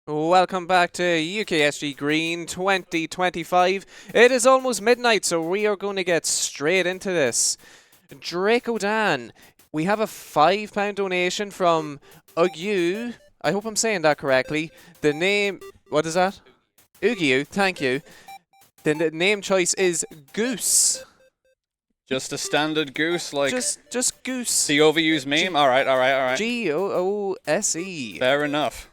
Welcome back to UKSG Green 2025. It is almost midnight, so we are going to get straight into this. Drakodan, we have a £5 donation from Ugyu. I hope I'm saying that correctly. The name, what is that? Ugyu, thank you. The name choice is Goose. Just a standard goose, like just Goose. the overused meme. All right. Goose. Fair enough.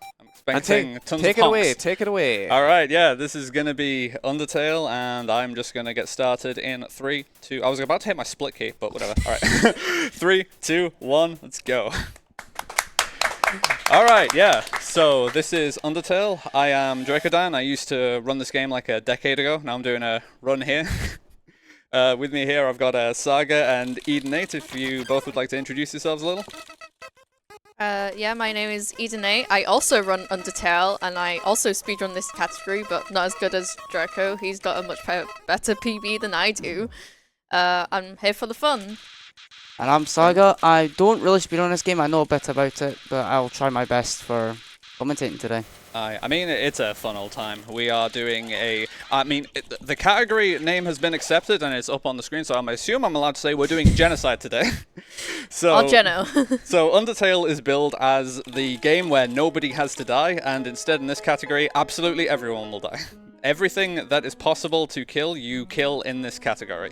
I'm expecting tons take of it away. honks. Take it away. All right, yeah, this is gonna be Undertale, and I'm just gonna get started in 3, 2. I was about to hit my split key, but whatever. All right, 3, 2, 1. Let's go. All right, yeah. So this is Undertale. I am Drakodan. I used to run this game like a decade ago. Now I'm doing a run here. With me here, I've got Saga and Edenate. If you both would like to introduce yourselves a little. Yeah, my name is Edenate. I also run Undertale, and I also speedrun this category, but not as good as Draco. He's got a much better PB than I do. I'm here for the fun. And I'm Saga. I don't really speedrun this game, I know a bit about it, but I'll try my best for commentating today. I mean, it's a fun old time. We are doing the category name has been accepted and it's up on the screen, so I assume I'm allowed to say we're doing Genocide today. Oh, Geno. So Undertale is billed as the game where nobody has to die, and instead in this category, absolutely everyone will die. Everything that is possible to kill, you kill in this category.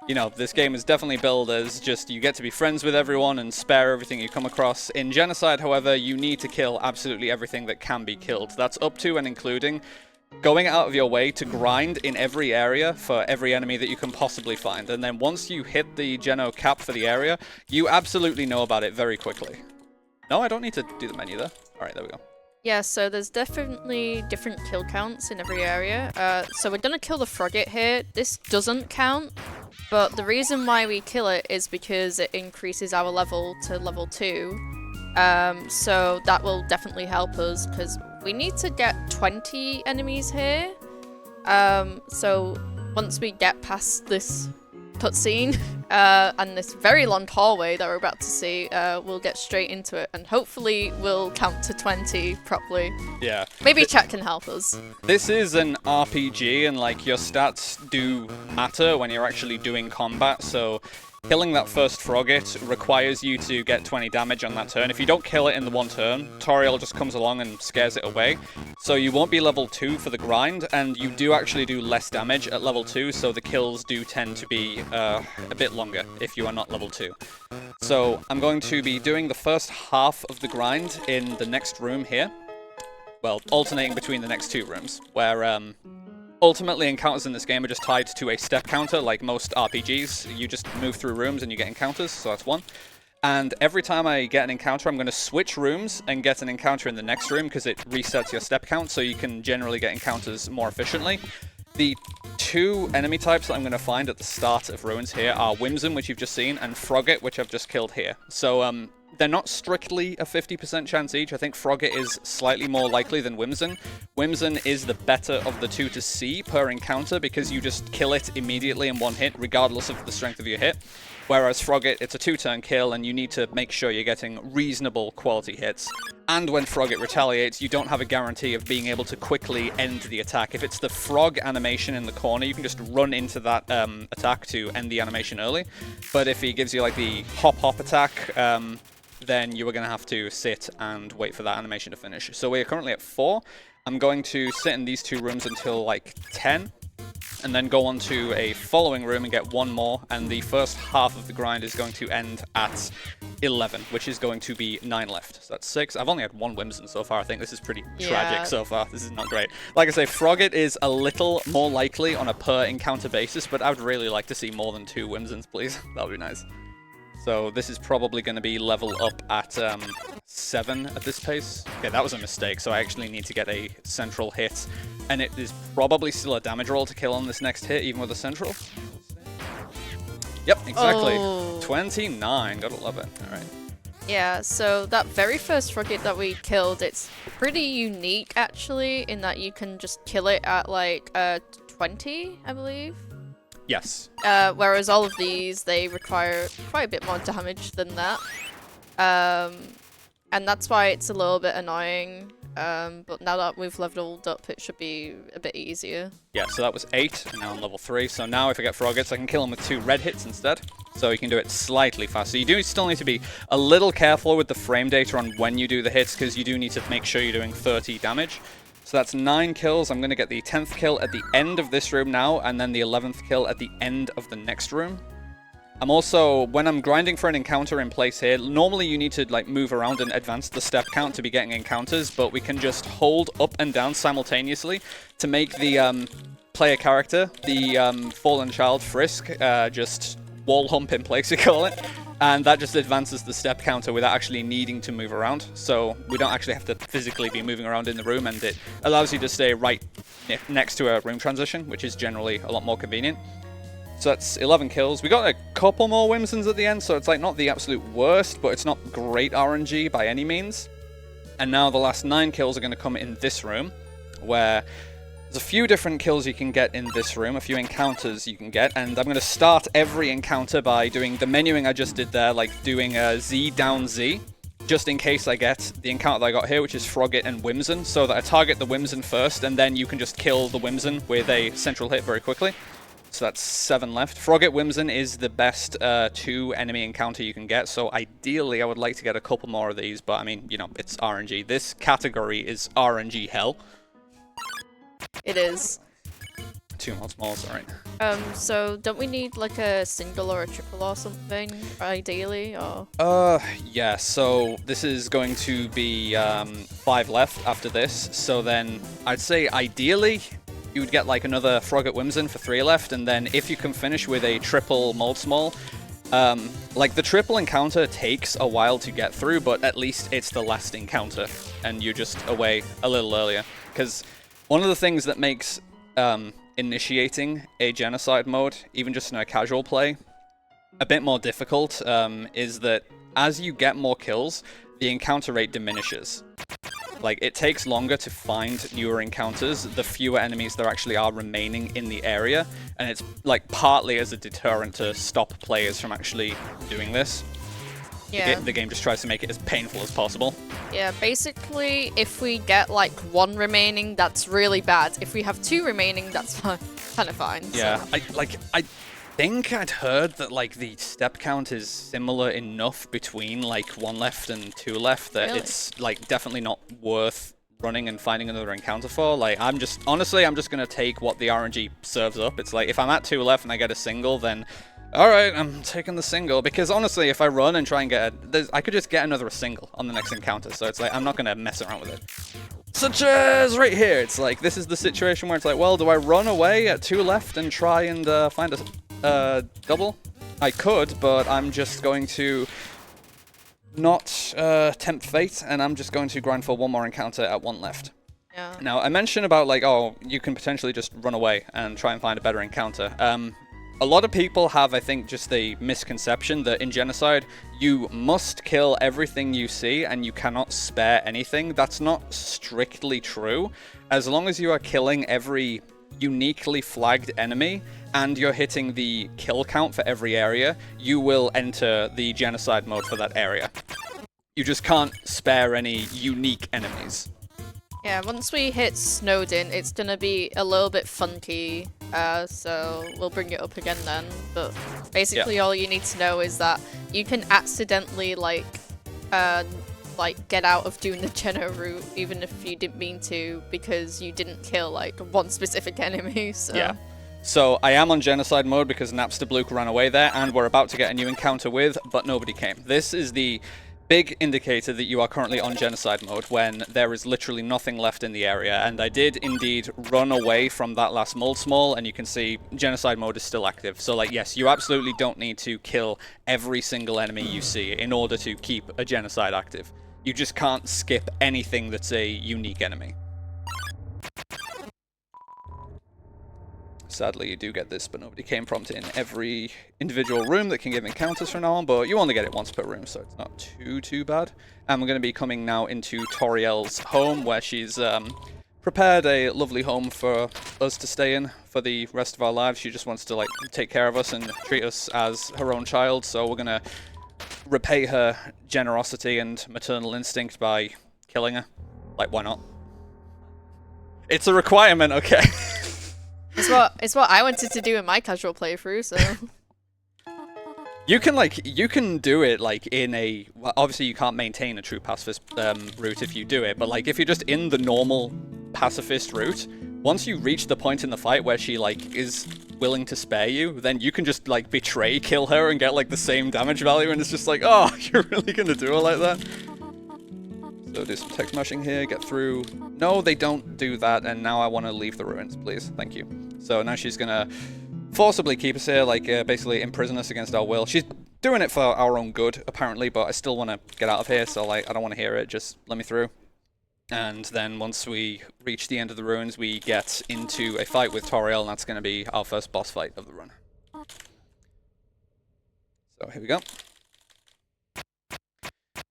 You know, this game is definitely billed as just you get to be friends with everyone and spare everything you come across. In Genocide, however, you need to kill absolutely everything that can be killed. That's up to and including going out of your way to grind in every area for every enemy that you can possibly find. And then once you hit the Geno cap for the area, you absolutely know about it very quickly. No, I don't need to do the menu there. All right, there we go. Yeah, so there's definitely different kill counts in every area. So we're gonna kill the frogate here. This doesn't count, but the reason why we kill it is because it increases our level to level 2. So that will definitely help us, because we need to get 20 enemies here. So once we get past this cutscene and this very long hallway that we're about to see, we'll get straight into it, and hopefully we'll count to 20 properly. Yeah. Maybe chat can help us. This is an RPG, and like your stats do matter when you're actually doing combat, so killing that first frogate requires you to get 20 damage on that turn. If you don't kill it in the one turn, Toriel just comes along and scares it away. So you won't be level 2 for the grind, and you do actually do less damage at level 2, so the kills do tend to be a bit longer if you are not level 2. So I'm going to be doing the first half of the grind in the next room here. Well, alternating between the next 2 rooms, where ultimately, encounters in this game are just tied to a step counter, like most RPGs. You just move through rooms and you get encounters, so that's one. And every time I get an encounter, I'm going to switch rooms and get an encounter in the next room, because it resets your step count, so you can generally get encounters more efficiently. The 2 enemy types that I'm going to find at the start of Ruins here are Whimsun, which you've just seen, and Frogate, which I've just killed here. So, they're not strictly a 50% chance each. I think Frogate is slightly more likely than Whimsun. Whimsun is the better of the 2 to see per encounter, because you just kill it immediately in one hit, regardless of the strength of your hit. Whereas Frogate, it's a 2-turn kill, and you need to make sure you're getting reasonable quality hits. And when Frogate retaliates, you don't have a guarantee of being able to quickly end the attack. If it's the frog animation in the corner, you can just run into that attack to end the animation early. But if he gives you like the hop-hop attack, then you are going to have to sit and wait for that animation to finish. So we're currently at 4. I'm going to sit in these 2 rooms until like 10, and then go on to a following room and get 1 more, and the first half of the grind is going to end at 11, which is going to be 9 left. So that's 6. I've only had 1 Whimsun so far. I think this is pretty tragic so far. This is not great. Like I say, Frogate is a little more likely on a per encounter basis, but I would really like to see more than 2 Whimsuns, please. That would be nice. So this is probably going to be level up at 7 at this pace. Okay, that was a mistake, so I actually need to get a central hit. And it is probably still a damage roll to kill on this next hit, even with a central. Yep, exactly. Oh. 29, gotta love it. Alright. Yeah, so that very first frogate that we killed, it's pretty unique actually, in that you can just kill it at like 20, I believe. Yes. Whereas all of these, they require quite a bit more damage than that. And that's why it's a little bit annoying. But now that we've leveled up, it should be a bit easier. Yeah, so that was 8, and now I'm level 3. So now if I get Froggets, I can kill him with 2 red hits instead. So you can do it slightly faster. You do still need to be a little careful with the frame data on when you do the hits, because you do need to make sure you're doing 30 damage. So that's 9 kills. I'm going to get the 10th kill at the end of this room now, and then the 11th kill at the end of the next room. I'm also, when I'm grinding for an encounter in place here, normally you need to like move around and advance the step count to be getting encounters, but we can just hold up and down simultaneously to make the player character, the fallen child Frisk, just wall hump in place, we call it. And that just advances the step counter without actually needing to move around. So we don't actually have to physically be moving around in the room, and it allows you to stay right next to a room transition, which is generally a lot more convenient. So that's 11 kills. We got a couple more Whimsons at the end, so it's like not the absolute worst, but it's not great RNG by any means. And now the last 9 kills are going to come in this room, where there's a few different kills you can get in this room, a few encounters you can get, and I'm going to start every encounter by doing the menuing I just did there, like doing a Z down Z, just in case I get the encounter that I got here, which is Frogget and Whimsun, so that I target the Whimsun first, and then you can just kill the Whimsun with a central hit very quickly. So that's 7 left. Frogget Whimsun is the best 2 enemy encounter you can get, so ideally I would like to get a couple more of these, but I mean, you know, it's RNG. This category is RNG hell. It is. 2 more smalls, alright. So don't we need like a single or a triple or something, ideally, or? Yeah, so this is going to be 5 left after this, so then I'd say ideally you would get like another Frogget Whimsun for 3 left, and then if you can finish with a triple mold small, like the triple encounter takes a while to get through, but at least it's the last encounter, and you're just away a little earlier. Because one of the things that makes initiating a genocide mode, even just in a casual play, a bit more difficult, is that as you get more kills, the encounter rate diminishes. Like, it takes longer to find newer encounters, the fewer enemies there actually are remaining in the area, and it's, like, partly as a deterrent to stop players from actually doing this. Yeah. The game just tries to make it as painful as possible. Yeah, basically, if we get, like, 1 remaining, that's really bad. If we have 2 remaining, that's kind of fine. Yeah, so. I think I'd heard that, like, the step count is similar enough between, like, 1 left and 2 left that Really? it's, like, definitely not worth running and finding another encounter for. Like, honestly, I'm just gonna take what the RNG serves up. It's like, if I'm at 2 left and I get a single, then alright, I'm taking the single, because honestly, if I run and try and get I could just get another single on the next encounter, so it's like, I'm not gonna mess around with it. Such as right here, it's like, this is the situation where it's like, well, do I run away at 2 left and try and find a double? I could, but I'm just going to not tempt fate, and I'm just going to grind for 1 more encounter at 1 left. Yeah. Now, I mentioned about, like, oh, you can potentially just run away and try and find a better encounter. A lot of people have, I think, just the misconception that in Genocide, you must kill everything you see and you cannot spare anything. That's not strictly true. As long as you are killing every uniquely flagged enemy and you're hitting the kill count for every area, you will enter the Genocide mode for that area. You just can't spare any unique enemies. Yeah, once we hit Snowdin, it's gonna be a little bit funky, so we'll bring it up again then. But basically, all you need to know is that you can accidentally like get out of doing the Geno route, even if you didn't mean to, because you didn't kill like 1 specific enemy. So. Yeah. So I am on Genocide mode because Napster Bluke ran away there, and we're about to get a new encounter with, but nobody came. This is the big indicator that you are currently on Genocide mode, when there is literally nothing left in the area, and I did indeed run away from that last mold small, and you can see Genocide mode is still active. So, like, yes, you absolutely don't need to kill every single enemy you see in order to keep a Genocide active. You just can't skip anything that's a unique enemy. Sadly, you do get this, but nobody came prompt in every individual room that can give encounters from now on, but you only get it once per room, so it's not too bad. And we're going to be coming now into Toriel's home, where she's prepared a lovely home for us to stay in for the rest of our lives. She just wants to, like, take care of us and treat us as her own child, so we're going to repay her generosity and maternal instinct by killing her. Like, why not? It's a requirement, okay? It's what I wanted to do in my casual playthrough, so... You can do it like in a, well, obviously you can't maintain a true pacifist route if you do it, but like if you're just in the normal pacifist route, once you reach the point in the fight where she like is willing to spare you, then you can just like kill her and get like the same damage value, and it's just like, oh, you're really gonna do it like that? So do some tech smashing here, get through. No, they don't do that, and now I want to leave the ruins, please. Thank you. So now she's gonna forcibly keep us here, like basically imprison us against our will. She's doing it for our own good, apparently, but I still want to get out of here, so like I don't want to hear it, just let me through. And then once we reach the end of the ruins, we get into a fight with Toriel, and that's going to be our first boss fight of the run. So here we go.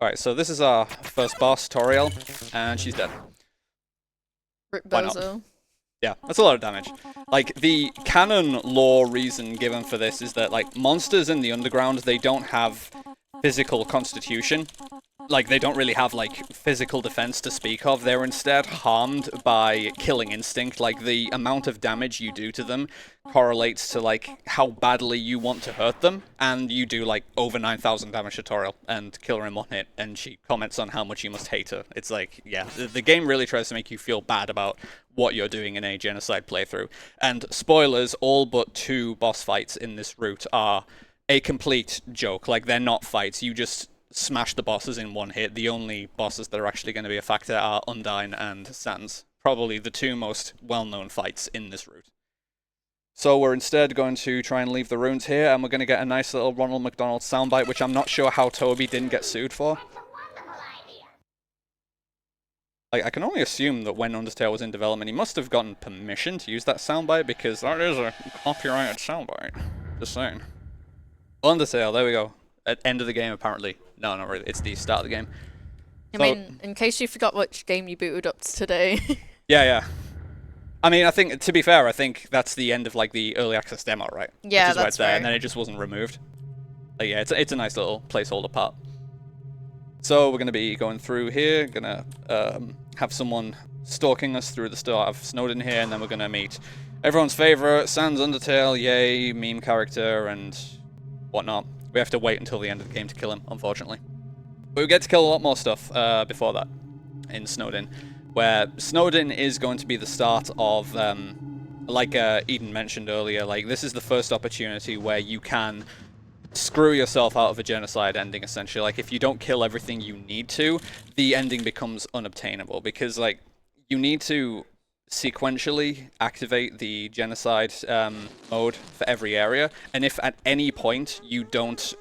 Alright, so this is our first boss, Toriel, and she's dead. Rip Why not? Bozo. Yeah, that's a lot of damage. Like, the canon lore reason given for this is that, like, monsters in the underground, they don't have physical constitution. Like, they don't really have, like, physical defense to speak of. They're instead harmed by killing instinct. Like, the amount of damage you do to them correlates to, like, how badly you want to hurt them. And you do, like, over 9,000 damage to Toriel and kill her in one hit. And she comments on how much you must hate her. It's like, yeah, the game really tries to make you feel bad about what you're doing in a Genocide playthrough. And spoilers, all but 2 boss fights in this route are a complete joke. Like, they're not fights. You just smash the bosses in one hit. The only bosses that are actually going to be a factor are Undyne and Sans. Probably the 2 most well-known fights in this route. So we're instead going to try and leave the ruins here, and we're going to get a nice little Ronald McDonald soundbite, which I'm not sure how Toby didn't get sued for. Like, I can only assume that when Undertale was in development, he must have gotten permission to use that soundbite, because that is a copyrighted soundbite. Just saying. Undertale, there we go. At end of the game, apparently. No, not really. It's the start of the game. I mean, in case you forgot which game you booted up today. Yeah. I mean, I think, to be fair, I think that's the end of, like, the early access demo, right? Yeah, Which is why that's it's there, right. and then it just wasn't removed. But yeah, it's a nice little placeholder part. So we're going to be going through here, going to have someone stalking us through the start of Snowden here, and then we're going to meet everyone's favorite, Sans Undertale, yay, meme character, and whatnot. We have to wait until the end of the game to kill him, unfortunately. But we get to kill a lot more stuff before that in Snowden, where Snowden is going to be the start of, like Eden mentioned earlier, like this is the first opportunity where you can screw yourself out of a Genocide ending, essentially. Like, if you don't kill everything you need to, the ending becomes unobtainable, because, like, you need to sequentially activate the Genocide mode for every area, and if at any point you don't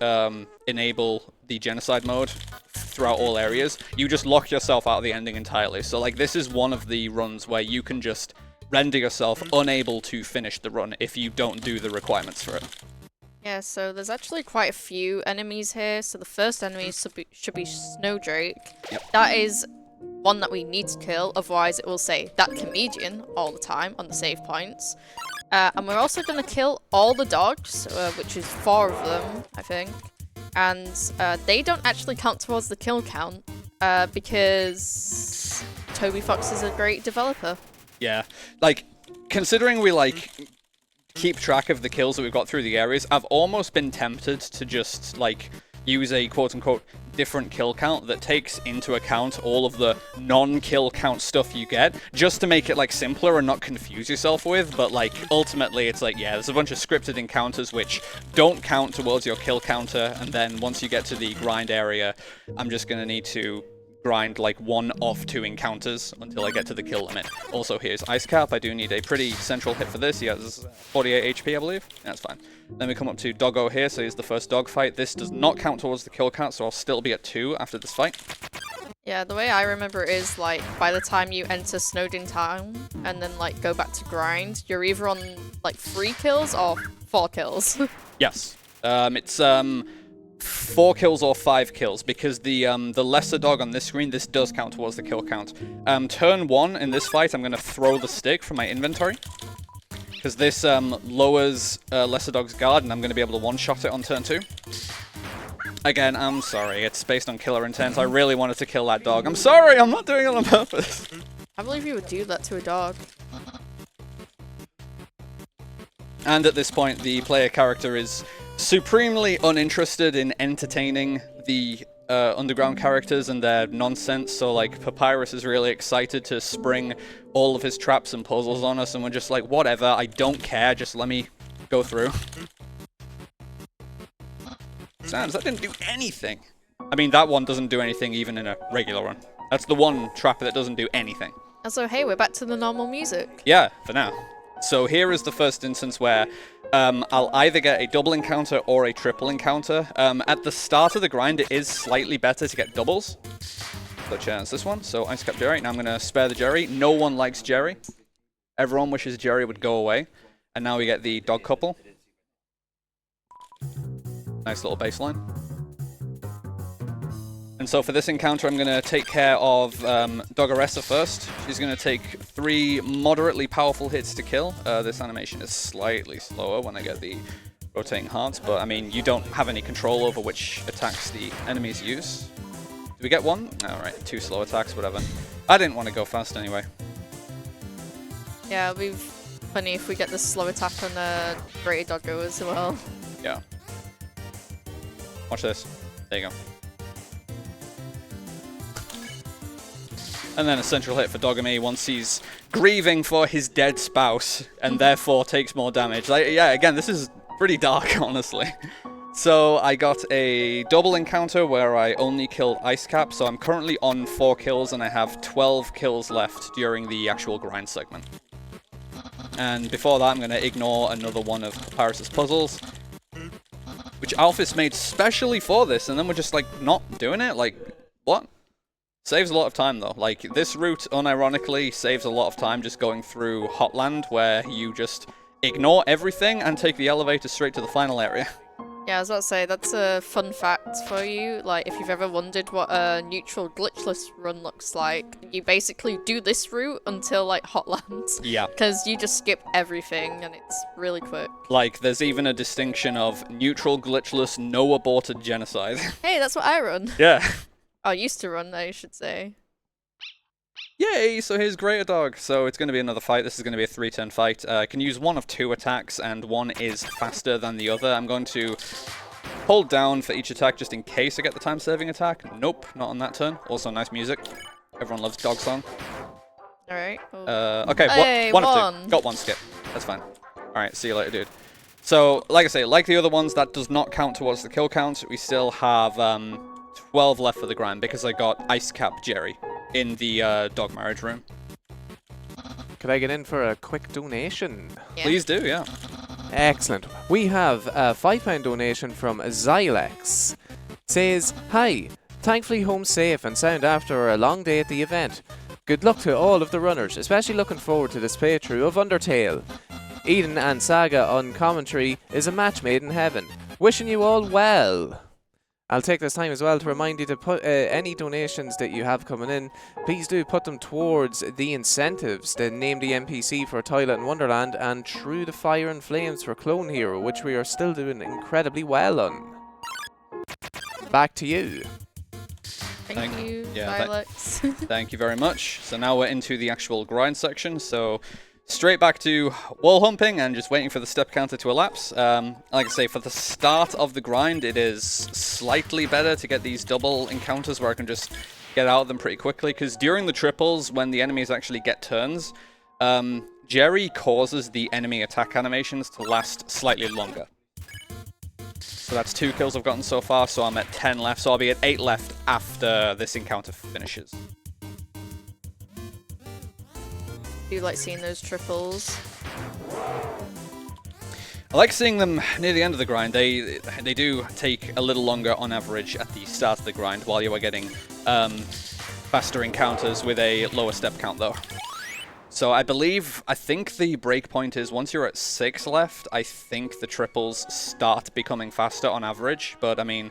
enable the Genocide mode throughout all areas, you just lock yourself out of the ending entirely. So, like, this is one of the runs where you can just render yourself unable to finish the run if you don't do the requirements for it. Yeah, so there's actually quite a few enemies here. So the first enemy should be Snowdrake. Yep. That is one that we need to kill, otherwise it will say that comedian all the time on the save points. And we're also going to kill all the dogs, which is 4 of them, I think. And they don't actually count towards the kill count because Toby Fox is a great developer. Yeah, like, considering we, like, keep track of the kills that we've got through the areas, I've almost been tempted to just, like, use a quote-unquote different kill count that takes into account all of the non-kill count stuff you get, just to make it, like, simpler and not confuse yourself with. But, like, ultimately it's like, yeah, there's a bunch of scripted encounters which don't count towards your kill counter, and then once you get to the grind area, I'm just gonna need to grind like 1 of 2 encounters until I get to the kill limit. Also, here's Ice Cap. I do need a pretty central hit for this. He has 48 HP, I believe. That's fine. Then we come up to Doggo here, so here's the first dog fight. This does not count towards the kill count, so I'll still be at 2 after this fight. Yeah, the way I remember it is, like, by the time you enter Snowden Town and then, like, go back to grind, you're either on, like, 3 kills or 4 kills. Yes. It's 4 kills or 5 kills, because the lesser dog on this screen, this does count towards the kill count. Turn 1 in this fight, I'm going to throw the stick from my inventory, because this lowers lesser dog's guard, and I'm going to be able to one-shot it on turn 2. Again, I'm sorry, it's based on killer intent. I really wanted to kill that dog. I'm sorry, I'm not doing it on purpose. I believe you would do that to a dog. And at this point, the player character is supremely uninterested in entertaining the underground characters and their nonsense. So, like, Papyrus is really excited to spring all of his traps and puzzles on us, and we're just like, whatever, I don't care, just let me go through. Sans, that didn't do anything. I mean, that one doesn't do anything even in a regular run. That's the one trapper that doesn't do anything. And so, hey, we're back to the normal music. Yeah, for now. So here is the first instance where I'll either get a double encounter or a triple encounter. At the start of the grind, it is slightly better to get doubles, such as this one. So Ice Cap Jerry. Now I'm going to spare the Jerry. No one likes Jerry. Everyone wishes Jerry would go away. And now we get the dog couple. Nice little baseline. And so for this encounter, I'm going to take care of Doggeressa first. She's going to take 3 moderately powerful hits to kill. This animation is slightly slower when I get the rotating hearts, but I mean, you don't have any control over which attacks the enemies use. Do we get one? Alright, 2 slow attacks, whatever. I didn't want to go fast anyway. Yeah, it'll be funny if we get the slow attack on the Greater Doggo as well. Yeah. Watch this. There you go. And then a central hit for Dogami once he's grieving for his dead spouse and therefore takes more damage. Like, yeah, again, this is pretty dark, honestly. So I got a double encounter where I only killed Ice Cap, so I'm currently on 4 kills and I have 12 kills left during the actual grind segment. And before that, I'm going to ignore another one of Papyrus's puzzles, which Alphys made specially for this, and then we're just, like, not doing it? Like, what? Saves a lot of time, though. Like, this route, unironically, saves a lot of time just going through Hotland, where you just ignore everything and take the elevator straight to the final area. Yeah, I was about to say, that's a fun fact for you. Like, if you've ever wondered what a neutral glitchless run looks like, you basically do this route until, like, Hotland. Yeah. Because you just skip everything, and it's really quick. Like, there's even a distinction of neutral, glitchless, no aborted genocide. Hey, that's what I run. Yeah. Oh, used to run, I should say. Yay! So here's Greater Dog. So it's going to be another fight. This is going to be a 3-turn fight. I can use one of 2 attacks, and one is faster than the other. I'm going to hold down for each attack just in case I get the time-saving attack. Nope, not on that turn. Also, nice music. Everyone loves Dog Song. Alright. Okay, hey, one of 2. Got 1 skip. That's fine. Alright, see you later, dude. So, like I say, like the other ones, that does not count towards the kill count. We still have 12 left for the grind because I got Ice Cap Jerry in the dog marriage room. Could I get in for a quick donation? Yeah. Please do, yeah. Excellent. We have a £5 donation from Xylex. Says, hi, thankfully home safe and sound after a long day at the event. Good luck to all of the runners, especially looking forward to this playthrough of Undertale. Eden and Saga on commentary is a match made in heaven. Wishing you all well. I'll take this time as well to remind you to put any donations that you have coming in, please do put them towards the incentives, the Name the NPC for Toilet in Wonderland and Through the Fire and Flames for Clone Hero, which we are still doing incredibly well on. Back to you. Thank you, yeah, Alex. Thank you very much. So now we're into the actual grind section. So straight back to wall humping and just waiting for the step counter to elapse. Like I say, for the start of the grind, it is slightly better to get these double encounters where I can just get out of them pretty quickly. Because during the triples, when the enemies actually get turns, Jerry causes the enemy attack animations to last slightly longer. So that's 2 kills I've gotten so far, so I'm at 10 left. So I'll be at 8 left after this encounter finishes. Do you like seeing those triples? I like seeing them near the end of the grind. They do take a little longer on average at the start of the grind, while you are getting faster encounters with a lower step count, though. So I think the breakpoint is once you're at 6 left, I think the triples start becoming faster on average. But I mean,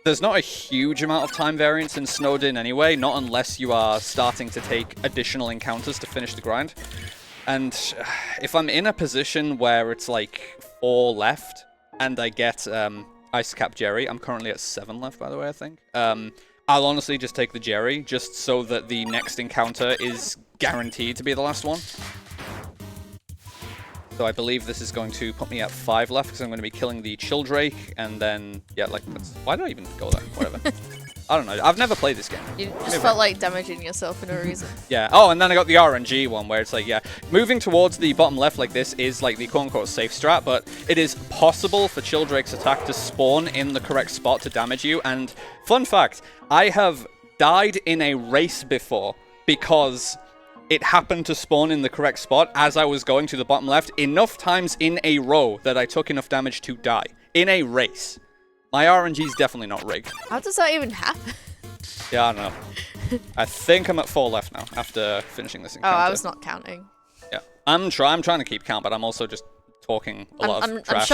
there's not a huge amount of time variance in Snowdin anyway, not unless you are starting to take additional encounters to finish the grind. And if I'm in a position where it's like 4 left and I get Ice Cap Jerry, I'm currently at 7 left, by the way, I think. I'll honestly just take the Jerry, just so that the next encounter is guaranteed to be the last one. So I believe this is going to put me at 5 left because I'm going to be killing the Childrake, and then, yeah, like, why did I even go there? Whatever. I don't know. I've never played this game. You just felt like damaging yourself for no reason. Yeah. Oh, and then I got the RNG one where it's like, yeah, moving towards the bottom left like this is like the quote-unquote safe strat, but it is possible for Childrake's attack to spawn in the correct spot to damage you. And fun fact, I have died in a race before because it happened to spawn in the correct spot as I was going to the bottom left enough times in a row that I took enough damage to die in a race. My RNG is definitely not rigged. How does that even happen? Yeah, I don't know. I think I'm at 4 left now after finishing this encounter. Oh, I was not counting. Yeah, I'm trying to keep count, but I'm also just talking a lot of trash.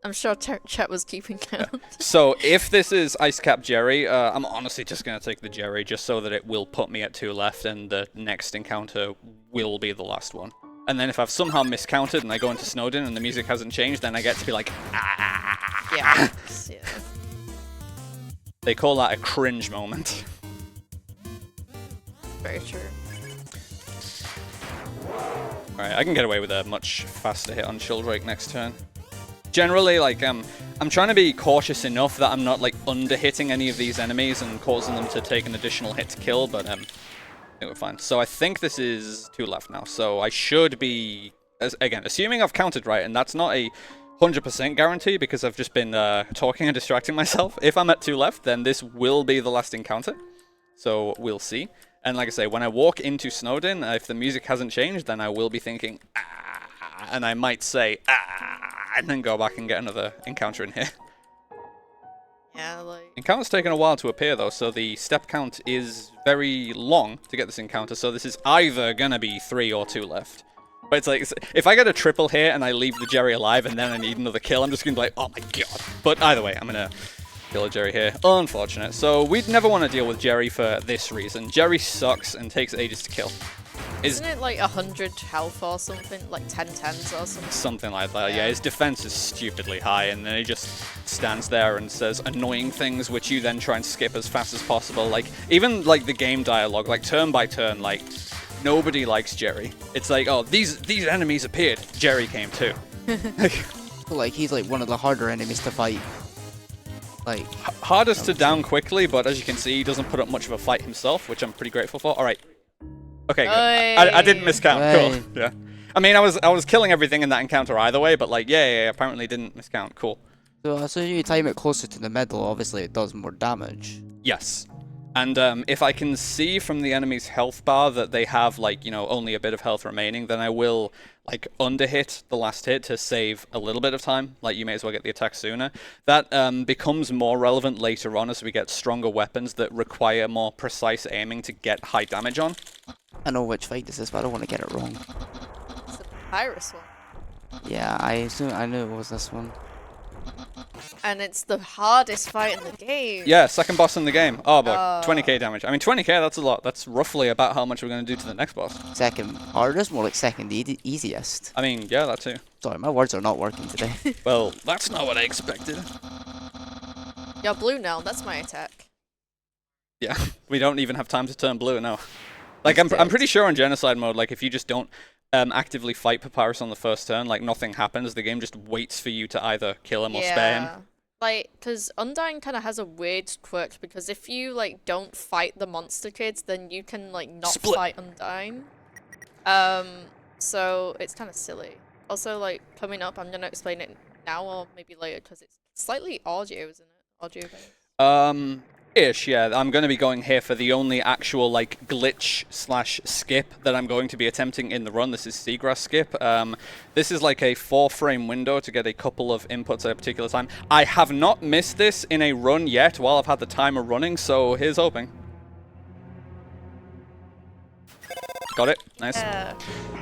I'm sure chat was keeping count. Yeah. So if this is Ice Cap Jerry, I'm honestly just gonna take the Jerry just so that it will put me at 2 left, and the next encounter will be the last one. And then if I've somehow miscounted and I go into Snowdin and the music hasn't changed, then I get to be like, ah. Yeah. Yeah. They call that a cringe moment. Very true. Alright, I can get away with a much faster hit on Childrake next turn. Generally, like, I'm trying to be cautious enough that I'm not, like, under-hitting any of these enemies and causing them to take an additional hit to kill, but, I think we're fine. So I think this is 2 left now, so I should be, again, assuming I've counted right, and that's not a 100% guarantee because I've just been talking and distracting myself. If I'm at 2 left, then this will be the last encounter, so we'll see. And like I say, when I walk into Snowdin, if the music hasn't changed, then I will be thinking, ah, and I might say, ah, and then go back and get another encounter in here. Yeah, like... Encounter's taken a while to appear, though, so the step count is very long to get this encounter, so this is either gonna be 3 or 2 left. But it's like, if I get a triple here and I leave the Jerry alive and then I need another kill, I'm just gonna be like, oh my god. But either way, I'm gonna kill a Jerry here. Unfortunate. So we'd never want to deal with Jerry for this reason. Jerry sucks and takes ages to kill. Isn't it like 100 health or something? Like 10/10s or something? Something like that, yeah. His defense is stupidly high, and then he just stands there and says annoying things, which you then try and skip as fast as possible. Like, even like the game dialogue, like turn by turn, like, nobody likes Jerry. It's like, oh, these enemies appeared. Jerry came too. Like, he's like one of the harder enemies to fight. Like, hardest to down quickly, but as you can see, he doesn't put up much of a fight himself, which I'm pretty grateful for. All right. Okay, good. I didn't miscount. Cool. Yeah. I mean, I was killing everything in that encounter either way, but like, yeah, apparently didn't miscount. Cool. So as soon as you time it closer to the middle, obviously it does more damage. Yes. And if I can see from the enemy's health bar that they have, like, you know, only a bit of health remaining, then I will, like, underhit the last hit to save a little bit of time. Like, you may as well get the attack sooner. That becomes more relevant later on as we get stronger weapons that require more precise aiming to get high damage on. I know which fight this is, but I don't want to get it wrong. It's the Papyrus one. Yeah, I knew it was this one. And it's the hardest fight in the game. Yeah, second boss in the game. Oh boy, 20k damage. I mean, 20k, that's a lot. That's roughly about how much we're going to do to the next boss. Second hardest, more like second easiest. I mean, yeah, that too. Sorry, my words are not working today. Well, that's not what I expected. You're blue now, that's my attack. Yeah, we don't even have time to turn blue now. Like, I'm pretty sure on Genocide mode, like, if you just don't actively fight Papyrus on the first turn, like, nothing happens. The game just waits for you to either kill him or spare him. Like, because Undying kind of has a weird quirk, because if you, like, don't fight the monster kids, then you can, like, not fight Undying. So it's kind of silly. Also, like, coming up, I'm going to explain it now or maybe later, because it's slightly audio, isn't it? Audio-based. Ish, yeah. I'm going to be going here for the only actual, like, glitch/skip that I'm going to be attempting in the run. This is Seagrass skip. This is like a 4-frame window to get a couple of inputs at a particular time. I have not missed this in a run yet while I've had the timer running, so here's hoping. Got it. Nice. Yeah.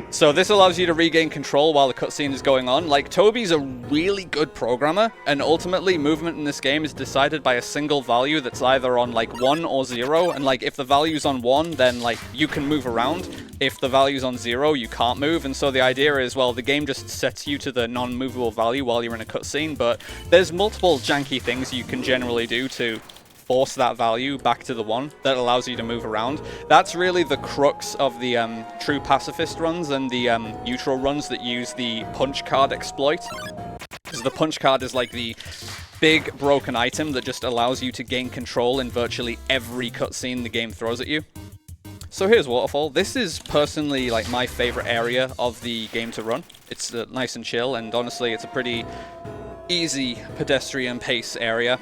So this allows you to regain control while the cutscene is going on. Like, Toby's a really good programmer, and ultimately movement in this game is decided by a single value that's either on, like, 1 or 0, and, like, if the value's on 1, then, like, you can move around. If the value's on 0, you can't move, and so the idea is, well, the game just sets you to the non-movable value while you're in a cutscene, but there's multiple janky things you can generally do to force that value back to the 1 that allows you to move around. That's really the crux of the true pacifist runs and the neutral runs that use the punch card exploit. Because the punch card is like the big broken item that just allows you to gain control in virtually every cutscene the game throws at you. So here's Waterfall. This is personally like my favorite area of the game to run. It's nice and chill, and honestly it's a pretty easy pedestrian pace area.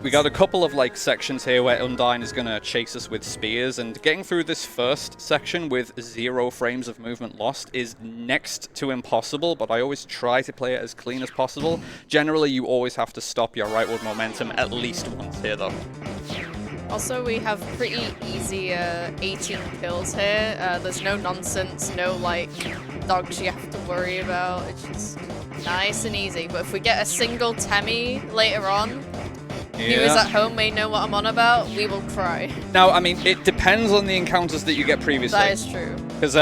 We got a couple of like sections here where Undyne is going to chase us with spears, and getting through this first section with 0 frames of movement lost is next to impossible, but I always try to play it as clean as possible. Generally, you always have to stop your rightward momentum at least once here though. Also, we have pretty easy 18 kills here. There's no nonsense, no like dogs you have to worry about. It's just nice and easy. But if we get a single Temmie later on, viewers at home may know what I'm on about. We will cry. Now, I mean, it depends on the encounters that you get previously. That is true. Because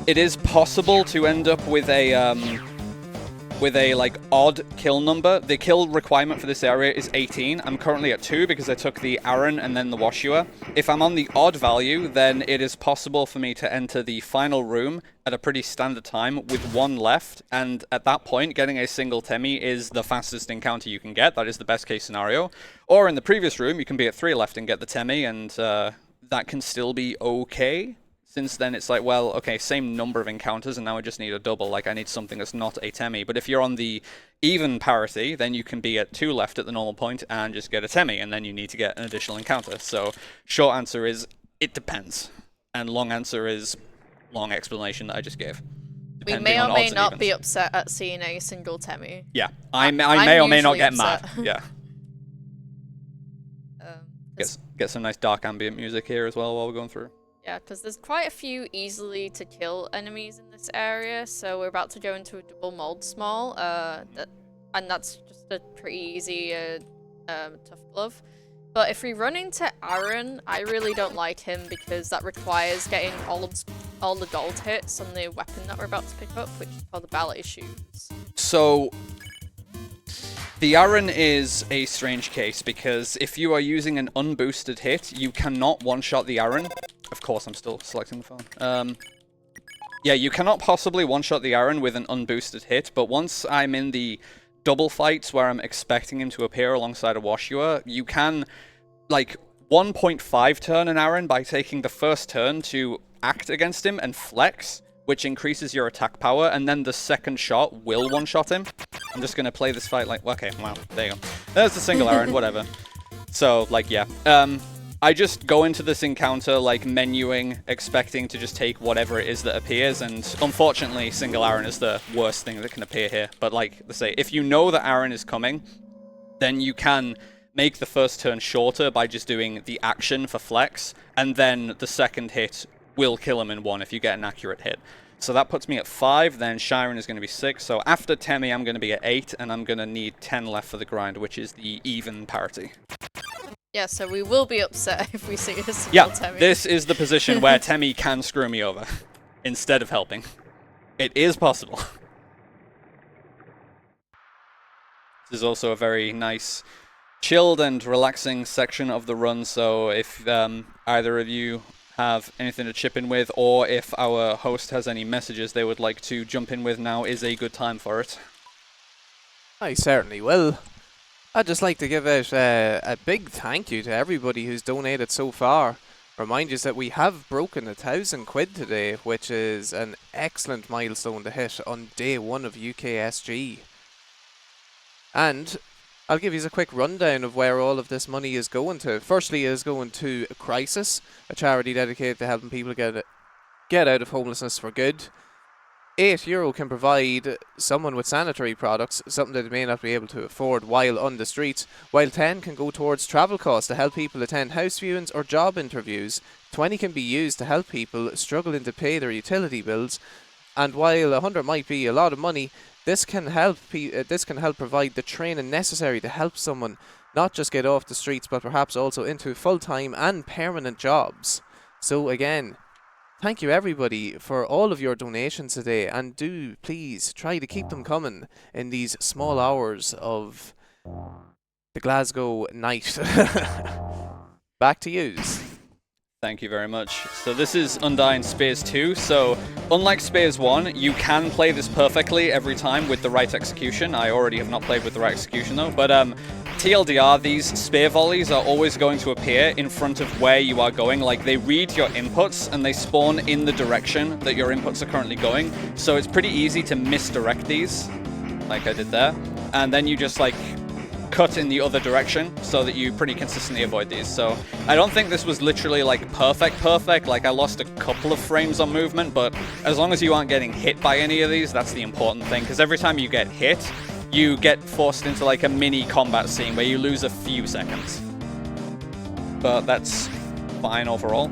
it is possible to end up with a like odd kill number. The kill requirement for this area is 18. I'm currently at 2 because I took the Aaron and then the Woshua. If I'm on the odd value, then it is possible for me to enter the final room at a pretty standard time with 1 left, and at that point getting a single Temmie is the fastest encounter you can get. That is the best case scenario. Or in the previous room you can be at 3 left and get the Temmie, and that can still be okay. Since then it's like, well, okay, same number of encounters and now I just need a double, like I need something that's not a Temmie. But if you're on the even parity, then you can be at 2 left at the normal point and just get a Temmie, and then you need to get an additional encounter. So short answer is, it depends. And long answer is, long explanation that I just gave. We may or may not be upset at seeing a single Temmie. Yeah, I may or may not get mad. Yeah. Get some nice dark ambient music here as well while we're going through. Yeah, because there's quite a few easily to kill enemies in this area, so we're about to go into a double mold small, and that's just a pretty easy tough glove. But if we run into Aaron, I really don't like him because that requires getting all the gold hits on the weapon that we're about to pick up, which is called the ballet shoes. So the Aaron is a strange case because if you are using an unboosted hit, you cannot one-shot the Aaron. Of course, I'm still selecting the phone. Yeah, you cannot possibly one-shot the Aaron with an unboosted hit, but once I'm in the double fights where I'm expecting him to appear alongside a Woshua, you can, like, 1.5 turn an Aaron by taking the first turn to act against him and flex, which increases your attack power, and then the second shot will one-shot him. I'm just going to play this fight like, okay, wow, there you go. There's the single Aaron, whatever. So, like, yeah. I just go into this encounter, like, menuing, expecting to just take whatever it is that appears, and unfortunately, single Aaron is the worst thing that can appear here. But like I say, if you know that Aaron is coming, then you can make the first turn shorter by just doing the action for flex, and then the second hit will kill him in 1 if you get an accurate hit. So that puts me at 5, then Shiren is going to be 6, so after Temmie I'm going to be at 8, and I'm going to need 10 left for the grind, which is the even parity. Yeah, so we will be upset if we see a single Temmie. This is the position where Temmie can screw me over, instead of helping. It is possible. This is also a very nice, chilled and relaxing section of the run, so if either of you have anything to chip in with, or if our host has any messages they would like to jump in with, now is a good time for it. I certainly will. I'd just like to give out a big thank you to everybody who's donated so far. Remind you that we have broken 1,000 quid today, which is an excellent milestone to hit on day 1 of UKSG. And I'll give you a quick rundown of where all of this money is going to. Firstly, it is going to Crisis, a charity dedicated to helping people get out of homelessness for good. €8 can provide someone with sanitary products, something that they may not be able to afford while on the streets, while 10 can go towards travel costs to help people attend house viewings or job interviews. 20 can be used to help people struggling to pay their utility bills, and while 100 might be a lot of money, this can help provide the training necessary to help someone not just get off the streets, but perhaps also into full-time and permanent jobs. So again, thank you everybody for all of your donations today, and do please try to keep them coming in these small hours of the Glasgow Knight. Back to yous. Thank you very much. So this is Undyne Spears 2. So unlike Spears 1, you can play this perfectly every time with the right execution. I already have not played with the right execution though. But TLDR, these spear volleys are always going to appear in front of where you are going. Like, they read your inputs and they spawn in the direction that your inputs are currently going. So it's pretty easy to misdirect these, like I did there. And then you just like cut in the other direction so that you pretty consistently avoid these. So I don't think this was literally like perfect. Like, I lost a couple of frames on movement, but as long as you aren't getting hit by any of these, that's the important thing, because every time you get hit, you get forced into like a mini combat scene where you lose a few seconds. But that's fine overall.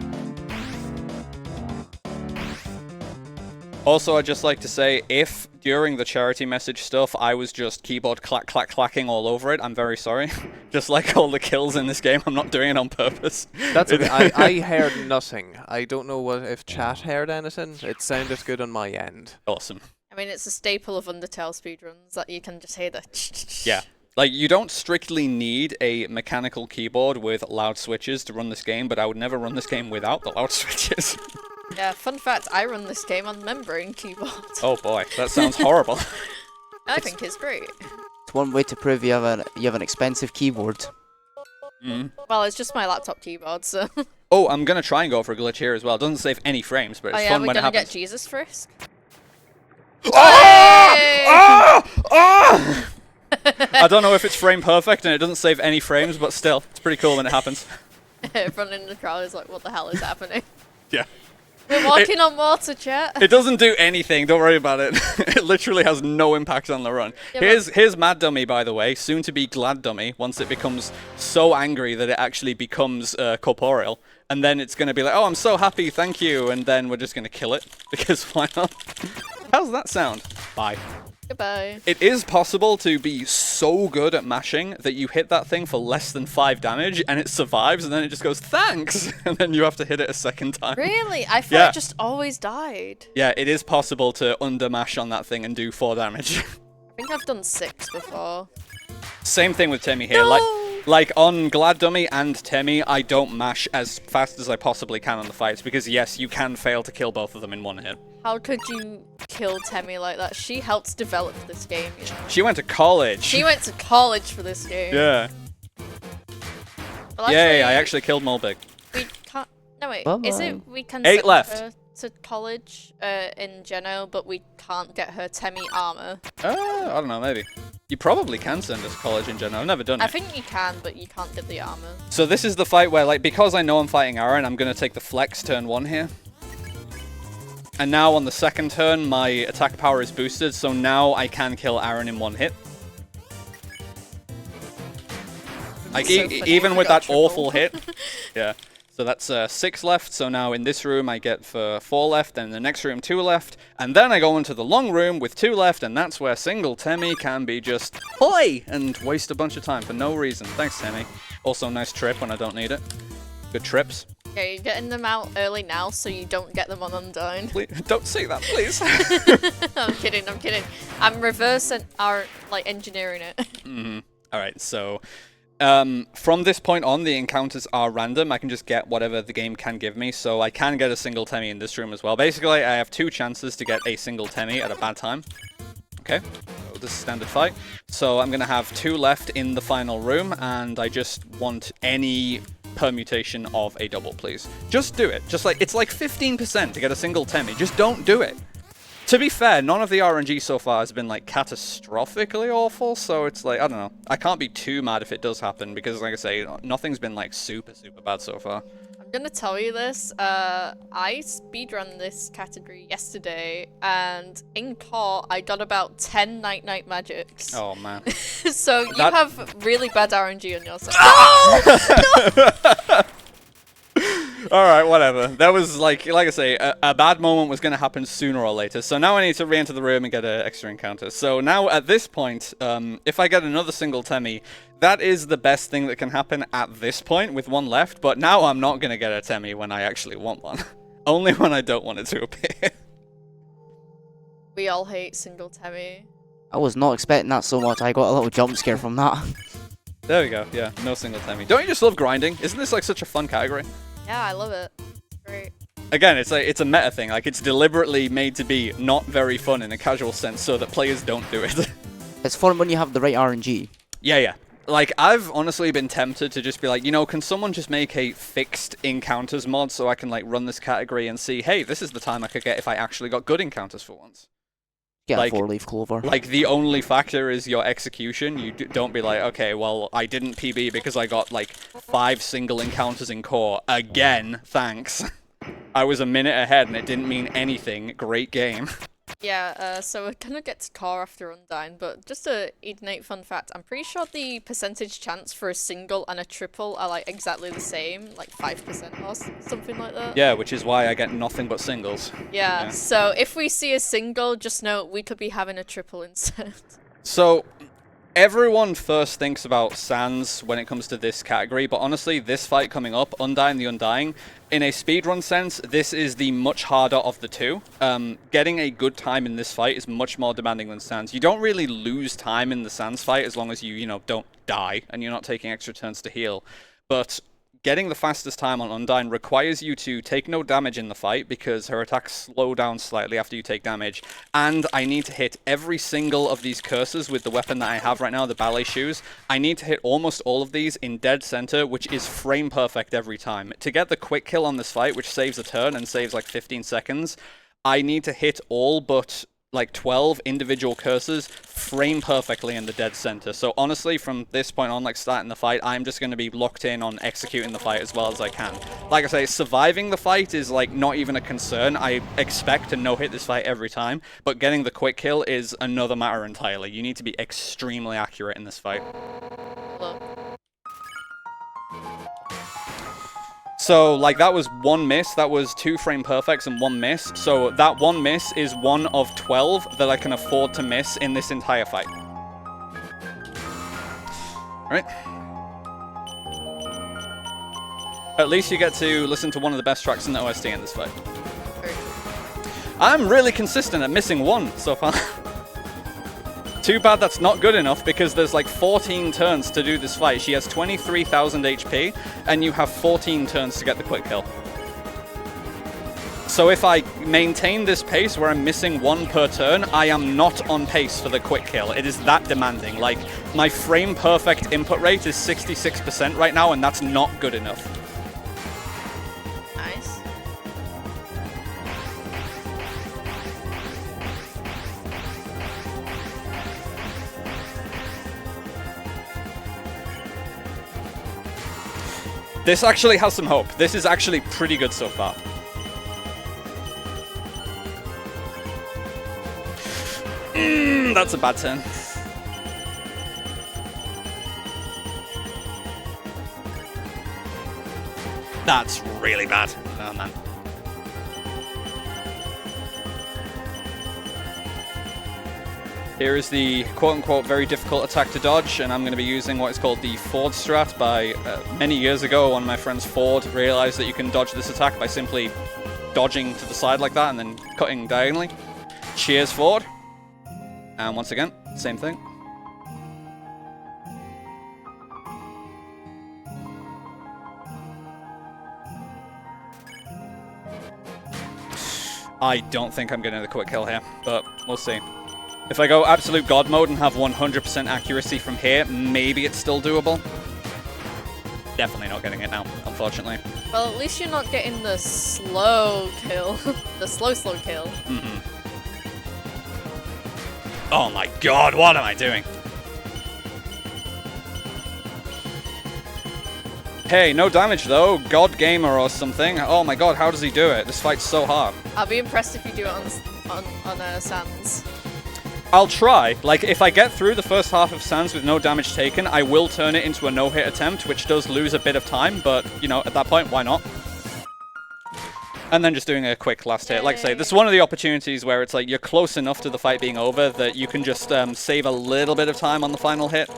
Also, I'd just like to say, if during the charity message stuff I was just keyboard clacking all over it, I'm very sorry. Just like all the kills in this game, I'm not doing it on purpose. That's okay. I heard nothing. I don't know if chat heard anything. It sounded good on my end. Awesome. I mean, it's a staple of Undertale speedruns that you can just hear the Yeah. Like, you don't strictly need a mechanical keyboard with loud switches to run this game, but I would never run this game without the loud switches. Yeah, fun fact, I run this game on membrane keyboard. Oh boy, that sounds horrible. I think it's great. It's one way to prove you have an expensive keyboard. Mm. Well, it's just my laptop keyboard, so... Oh, I'm gonna try and go for a glitch here as well. It doesn't save any frames, but it's yeah, fun we're when it gonna happens. get Jesus Frisk. I don't know if it's frame perfect and it doesn't save any frames, but still, it's pretty cool when it happens. Everyone in the crowd is like, what the hell is happening? Yeah. We're walking on water, chat. It doesn't do anything, don't worry about it. It literally has no impact on the run. Yeah, Here's Mad Dummy, by the way, soon to be Glad Dummy, once it becomes so angry that it actually becomes corporeal. And then it's going to be like, oh, I'm so happy, thank you, and then we're just going to kill it, because why not? How's that sound? Bye. Goodbye. It is possible to be so good at mashing that you hit that thing for less than 5 damage and it survives and then it just goes, thanks! And then you have to hit it a second time. Really? I thought Yeah. it just always died. Yeah, it is possible to under-mash on that thing and do 4 damage. I think I've done 6 before. Same thing with Temmie here. No! Like on Glad Dummy and Temmie, I don't mash as fast as I possibly can on the fights because yes, you can fail to kill both of them in one hit. How could you kill Temmie like that? She helped develop this game, you know? She went to college. She went to college for this game. Yeah. Well, Yay, I actually killed Mulbig. We can't... No, wait. Bye-bye. Is it we can 8 send left. her to college in Geno, but we can't get her Temmie armor? I don't know, maybe. You probably can send us to college in general. I've never done I it. think you can, but you can't get the armor. So this is the fight where, like, because I know I'm fighting Aaron, I'm going to take the flex turn 1 here. And now on the second turn, my attack power is boosted, so now I can kill Aaron in 1 hit. Like, So funny, even I with got that awful triple. hit. Yeah. So that's 6 left, so now in this room I get for 4 left, and in the next room 2 left, and then I go into the long room with 2 left, and that's where single Temmie can be just play and waste a bunch of time for no reason. Thanks, Temmie. Also, nice trip when I don't need it. Good trips. Okay, you're getting them out early now so you don't get them on Undyne. Please, don't say that, please. I'm kidding, I'm kidding. I'm engineering it. Mm-hmm. Alright, so from this point on, the encounters are random. I can just get whatever the game can give me, so I can get a single Temmie in this room as well. Basically, I have 2 chances to get a single Temmie at a bad time. Okay, so this is standard fight. So I'm going to have 2 left in the final room, and I just want any permutation of a double, please. Just do it. Just like, it's like 15% to get a single Temmie. Just don't do it. To be fair, none of the RNG so far has been, like, catastrophically awful, so it's like, I don't know. I can't be too mad if it does happen, because, like I say, nothing's been, like, super bad so far. I'm gonna tell you this, I speedrun this category yesterday, and in court, I got about 10 night-night magics. Oh, man. So you That- have really bad RNG on your side. Alright, whatever. That was, like I say, a bad moment was going to happen sooner or later. So now I need to re-enter the room and get an extra encounter. So now, at this point, if I get another single Temmie, that is the best thing that can happen at this point with 1 left. But now I'm not going to get a Temmie when I actually want one. Only when I don't want it to appear. We all hate single Temmie. I was not expecting that so much. I got a little jump scare from that. There we go. Yeah, no single timing. Don't you just love grinding? Isn't this like such a fun category? Yeah, I love it. Great. Again, it's a meta thing. Like it's deliberately made to be not very fun in a casual sense, so that players don't do it. It's fun when you have the right RNG. Yeah. Like, I've honestly been tempted to just be like, you know, can someone just make a fixed encounters mod so I can, like, run this category and see, hey, this is the time I could get if I actually got good encounters for once. Get like, a 4-leaf clover. Like, the only factor is your execution. You don't be like, okay, well, I didn't PB because I got, like, 5 single encounters in core. Again, thanks. I was a minute ahead and it didn't mean anything. Great game. Yeah, so we're gonna get to car after Undyne, but just a Edenite fun fact, I'm pretty sure the percentage chance for a single and a triple are like exactly the same, like 5% or something like that. Yeah, which is why I get nothing but singles. Yeah, so if we see a single, just know we could be having a triple instead. So, everyone first thinks about Sans when it comes to this category, but honestly, this fight coming up, Undyne the Undying, in a speedrun sense, this is the much harder of the two. Getting a good time in this fight is much more demanding than Sans. You don't really lose time in the Sans fight as long as you know, don't die and you're not taking extra turns to heal. But getting the fastest time on Undyne requires you to take no damage in the fight because her attacks slow down slightly after you take damage. And I need to hit every single of these curses with the weapon that I have right now, the ballet shoes. I need to hit almost all of these in dead center, which is frame perfect every time. To get the quick kill on this fight, which saves a turn and saves like 15 seconds, I need to hit all but like 12 individual curses frame perfectly in the dead center. So honestly, from this point on, like starting the fight, I'm just going to be locked in on executing the fight as well as I can. Like I say, surviving the fight is like not even a concern. I expect to no-hit this fight every time, but getting the quick kill is another matter entirely. You need to be extremely accurate in this fight. Look. So, like, that was 1 miss, that was 2 frame perfects and 1 miss. So that 1 miss is 1 of 12 that I can afford to miss in this entire fight. Right? At least you get to listen to one of the best tracks in the OST in this fight. I'm really consistent at missing 1 so far. Too bad that's not good enough because there's like 14 turns to do this fight. She has 23,000 HP and you have 14 turns to get the quick kill. So if I maintain this pace where I'm missing 1 per turn, I am not on pace for the quick kill. It is that demanding. Like, my frame perfect input rate is 66% right now and that's not good enough. Nice. This actually has some hope. This is actually pretty good so far. That's a bad turn. That's really bad. Oh, man. Here is the quote-unquote very difficult attack to dodge, and I'm going to be using what is called the Ford strat. By many years ago, one of my friends, Ford, realized that you can dodge this attack by simply dodging to the side like that and then cutting diagonally. Cheers, Ford. And once again, same thing. I don't think I'm getting the quick kill here, but we'll see. If I go absolute god mode and have 100% accuracy from here, maybe it's still doable. Definitely not getting it now, unfortunately. Well, at least you're not getting the slow kill. The slow kill. Mm-hmm. Oh my god, what am I doing? Hey, no damage though. God Gamer or something. Oh my god, how does he do it? This fight's so hard. I'll be impressed if you do it on Sans. I'll try. Like, if I get through the first half of Sans with no damage taken, I will turn it into a no-hit attempt, which does lose a bit of time, but, you know, at that point, why not? And then just doing a quick last hit. Like I say, this is one of the opportunities where it's like you're close enough to the fight being over that you can just save a little bit of time on the final hit.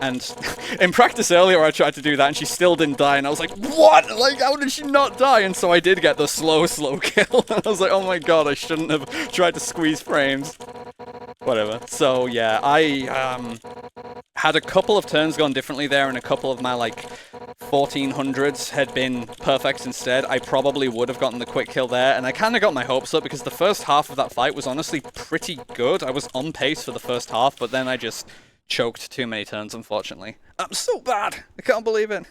And in practice earlier, I tried to do that and she still didn't die. And I was like, what? Like, how did she not die? And so I did get the slow kill. I was like, oh my god, I shouldn't have tried to squeeze frames. Whatever. So yeah, had a couple of turns gone differently there, and a couple of my like 1400s had been perfect instead, I probably would have gotten the quick kill there, and I kind of got my hopes up because the first half of that fight was honestly pretty good. I was on pace for the first half, but then I just choked too many turns, unfortunately. I'm so bad! I can't believe it.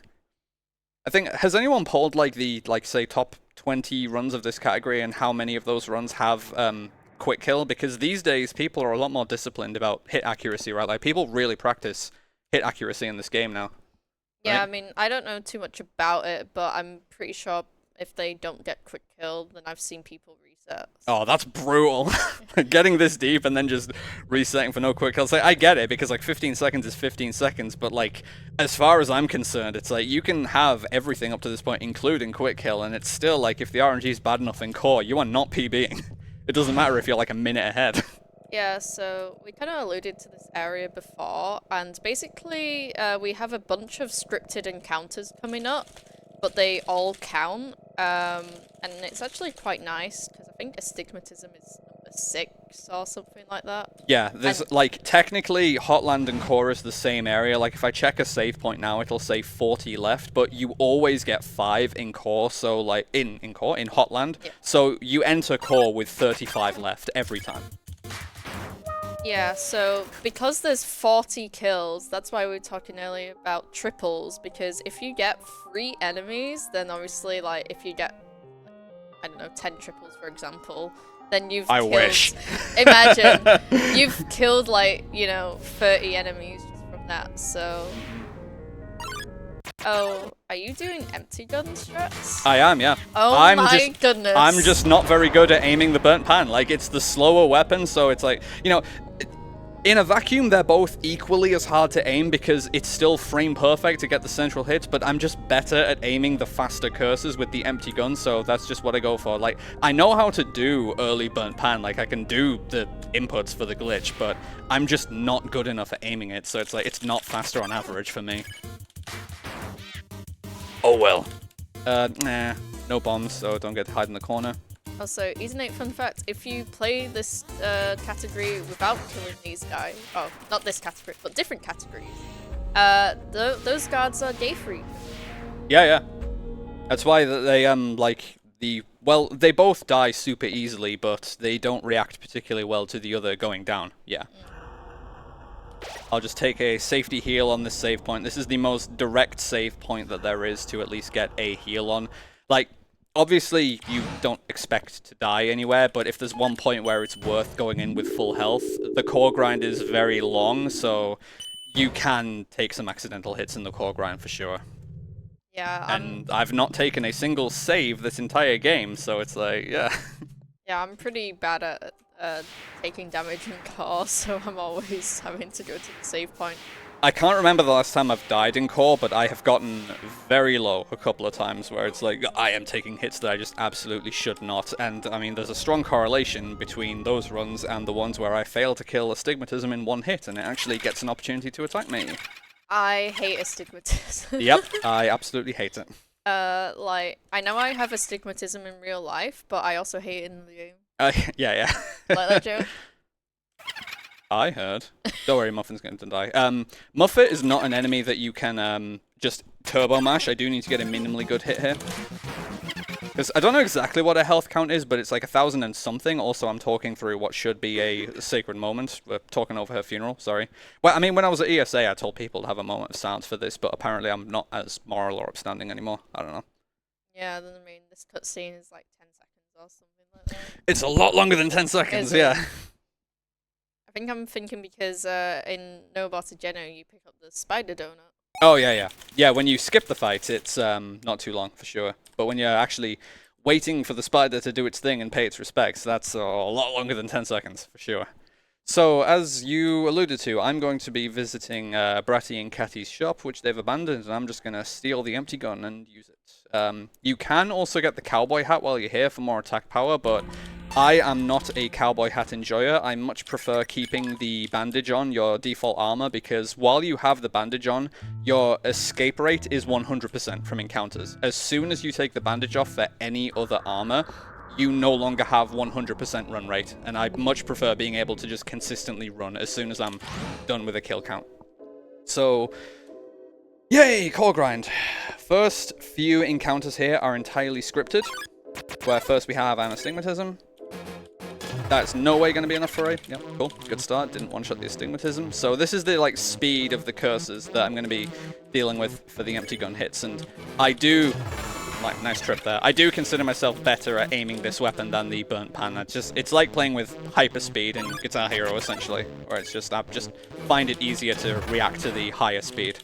I think, has anyone polled like the, say, top 20 runs of this category and how many of those runs have quick kill? Because these days people are a lot more disciplined about hit accuracy, right? Like people really practice hit accuracy in this game now. Yeah, right? I mean, I don't know too much about it, but I'm pretty sure if they don't get quick kill, then I've seen people reset. Oh, that's brutal. Getting this deep and then just resetting for no quick kills. Like, I get it, because like 15 seconds is 15 seconds, but like, as far as I'm concerned, it's like you can have everything up to this point, including quick kill, and it's still like, if the RNG is bad enough in core, you are not PBing. It doesn't matter if you're like a minute ahead. Yeah, so we kind of alluded to this area before, and basically we have a bunch of scripted encounters coming up, but they all count, and it's actually quite nice, because I think astigmatism is number 6 or something like that. Yeah, there's like, technically Hotland and core is the same area. Like if I check a save point now, it'll say 40 left, but you always get 5 in core, so like, in Hotland, yeah. So you enter core with 35 left every time. Yeah, so because there's 40 kills, that's why we were talking earlier about triples, because if you get 3 enemies, then obviously, like, if you get, I don't know, 10 triples, for example, then you've killed... wish. Imagine, you've killed, like, you know, 30 enemies just from that, so... Oh, are you doing empty gun strats? I am, yeah. Oh goodness. I'm just not very good at aiming the burnt pan. Like, it's the slower weapon, so it's like, you know, in a vacuum, they're both equally as hard to aim because it's still frame perfect to get the central hit, but I'm just better at aiming the faster cursors with the empty gun, so that's just what I go for. Like, I know how to do early burnt pan, like, I can do the inputs for the glitch, but I'm just not good enough at aiming it, so it's like, it's not faster on average for me. Oh well. Nah, no bombs, so don't get to hide in the corner. Also, Ethanate fun fact, if you play this category without killing these guys, oh, not this category, but different categories, those guards are gay free. Yeah, yeah. That's why they, like, well, they both die super easily, but they don't react particularly well to the other going down. Yeah. I'll just take a safety heal on this save point. This is the most direct save point that there is to at least get a heal on. Like, obviously, you don't expect to die anywhere, but if there's one point where it's worth going in with full health, the core grind is very long, so you can take some accidental hits in the core grind for sure. Yeah, and I've not taken a single save this entire game, so it's like, yeah. Yeah, I'm pretty bad at taking damage in core, so I'm always having to go to the save point. I can't remember the last time I've died in core, but I have gotten very low a couple of times where it's like, I am taking hits that I just absolutely should not. And, I mean, there's a strong correlation between those runs and the ones where I fail to kill astigmatism in one hit, and it actually gets an opportunity to attack me. I hate astigmatism. Yep, I absolutely hate it. Like, I know I have astigmatism in real life, but I also hate it in the game. Yeah. Like that joke? I heard. Don't worry, Muffin's going to die. Muffet is not an enemy that you can just turbo mash. I do need to get a minimally good hit here. Because I don't know exactly what a health count is, but it's like 1,000 and something. Also, I'm talking through what should be a sacred moment. We're talking over her funeral, sorry. Well, I mean, when I was at ESA, I told people to have a moment of silence for this, but apparently I'm not as moral or upstanding anymore. I don't know. Yeah, then I mean, this cutscene is like 10 seconds or something like that. It's a lot longer than 10 seconds, yeah. I think I'm thinking because in No About a Geno, you pick up the spider donut. Oh, yeah. Yeah, when you skip the fight, it's not too long, for sure. But when you're actually waiting for the spider to do its thing and pay its respects, that's a lot longer than 10 seconds, for sure. So, as you alluded to, I'm going to be visiting Bratty and Catty's shop, which they've abandoned, and I'm just going to steal the empty gun and use it. You can also get the cowboy hat while you're here for more attack power, but I am not a cowboy hat enjoyer. I much prefer keeping the bandage on, your default armor, because while you have the bandage on, your escape rate is 100% from encounters. As soon as you take the bandage off for any other armor, you no longer have 100% run rate, and I much prefer being able to just consistently run as soon as I'm done with a kill count. So, yay, core grind. First few encounters here are entirely scripted, where first we have an astigmatism. That's no way going to be enough for A. Yeah, cool. Good start. Didn't one-shot the astigmatism. So this is the like speed of the curses that I'm going to be dealing with for the empty gun hits. And I do... Like, nice trip there. I do consider myself better at aiming this weapon than the burnt pan. It's like playing with hyperspeed in Guitar Hero, essentially. Where it's just, I just find it easier to react to the higher speed.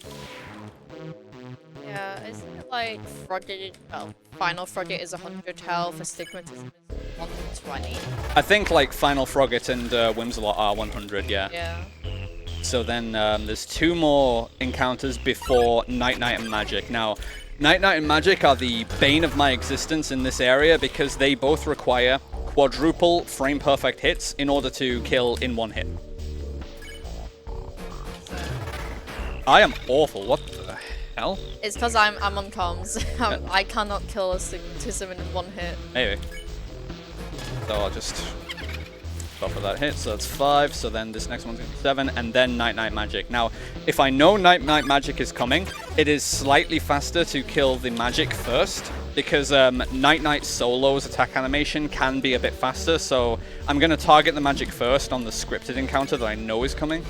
Yeah, isn't it like Frogget, well, Final Frogget is 100 health, Astigmatism is 120? I think like Final Frogget and Whimsalot are 100, yeah. Yeah. So then there's 2 more encounters before Night Knight and Magic. Now, Night Knight and Magic are the bane of my existence in this area because they both require quadruple frame perfect hits in order to kill in 1 hit. I am awful. What the hell? It's because I'm on comms. I cannot kill Astigmatism in 1 hit. Maybe. So I'll just buffer that hit, so that's 5, so then this next one's going to be 7, and then Night Knight Magic. Now, if I know Night Knight Magic is coming, it is slightly faster to kill the Magic first, because Night Knight Solo's attack animation can be a bit faster, so I'm going to target the Magic first on the scripted encounter that I know is coming.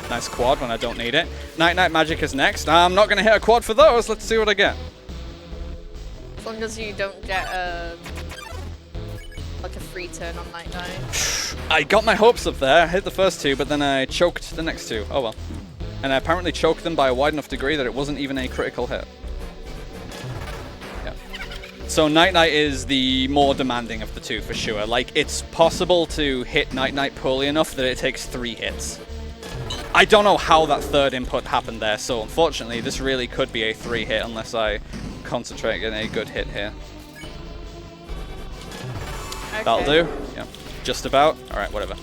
Nice quad when I don't need it. Night Knight Magic is next. I'm not going to hit a quad for those, let's see what I get. As long as you don't get like a free turn on Night Knight. I got my hopes up there. I hit the first 2, but then I choked the next 2. Oh well. And I apparently choked them by a wide enough degree that it wasn't even a critical hit. Yeah. So Night Knight is the more demanding of the 2 for sure. Like, it's possible to hit Night Knight poorly enough that it takes 3 hits. I don't know how that 3rd input happened there, so unfortunately this really could be a 3 hit unless I concentrate on a good hit here. Okay. That'll do. Yeah, just about. Alright, whatever.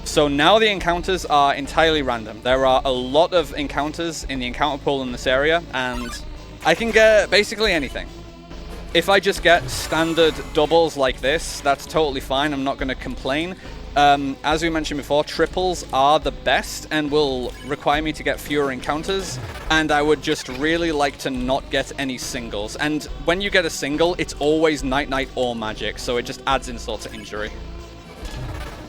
So now the encounters are entirely random. There are a lot of encounters in the encounter pool in this area, and I can get basically anything. If I just get standard doubles like this, that's totally fine. I'm not going to complain. As we mentioned before, triples are the best and will require me to get fewer encounters, and I would just really like to not get any singles. And when you get a single, it's always Night Knight or Magic, so it just adds insult to injury.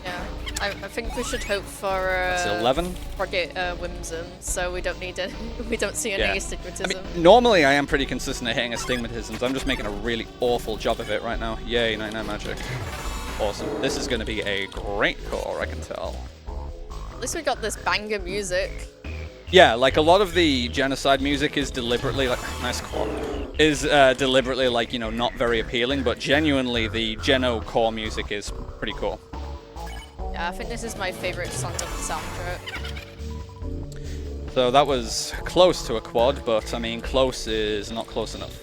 Yeah, I think we should hope for That's 11. Frogget Whimsun, so we don't need it. We don't see any Yeah. Astigmatism. I mean, normally I am pretty consistent at hitting astigmatisms. I'm just making a really awful job of it right now. Yay, Night Knight Magic. Awesome. This is going to be a great core, I can tell. At least we got this banger music. Yeah, like a lot of the Genocide music is deliberately, like, nice core, is deliberately, like, you know, not very appealing, but genuinely the Geno core music is pretty cool. Yeah, I think this is my favorite song of the soundtrack. So that was close to a quad, but I mean, close is not close enough.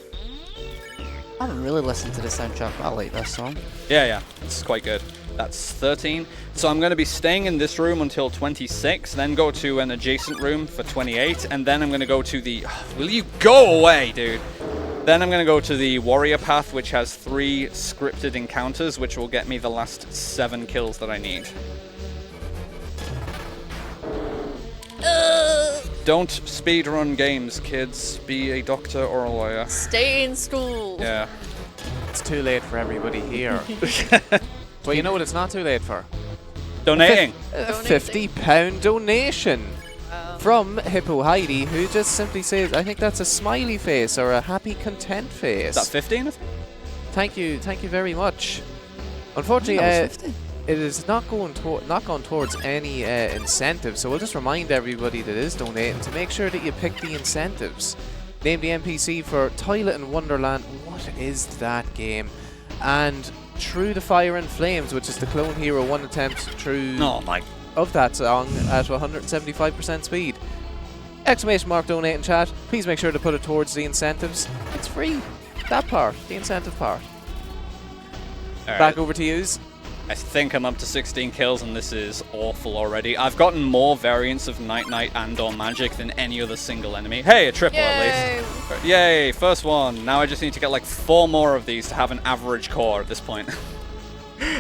I haven't really listened to the soundtrack, but I like this song. Yeah, it's quite good. That's 13. So I'm going to be staying in this room until 26, then go to an adjacent room for 28, and then I'm going to go to the... Will you go away, dude? Then I'm going to go to the Warrior Path, which has 3 scripted encounters, which will get me the last 7 kills that I need. Don't speedrun games, kids. Be a doctor or a lawyer. Stay in school. Yeah. It's too late for everybody here. But you know what it's not too late for? Donating. A Donating. £50 donation from Hippo Heidi, who just simply says, I think that's a smiley face or a happy content face. Is that 15? Thank you very much. Unfortunately, it is not going towards any incentive, so we'll just remind everybody that is donating to make sure that you pick the incentives. Name the NPC for Toilet in Wonderland. What is that game? And Through the Fire and Flames, which is the Clone Hero 1 attempt through of that song at 175% speed. Exclamation mark donate in chat. Please make sure to put it towards the incentives. It's free. That part, the incentive part. Back over to yous. I think I'm up to 16 kills, and this is awful already. I've gotten more variants of Night Knight and or Magic than any other single enemy. Hey, a triple at least. Yay, first one. Now I just need to get like 4 more of these to have an average core at this point.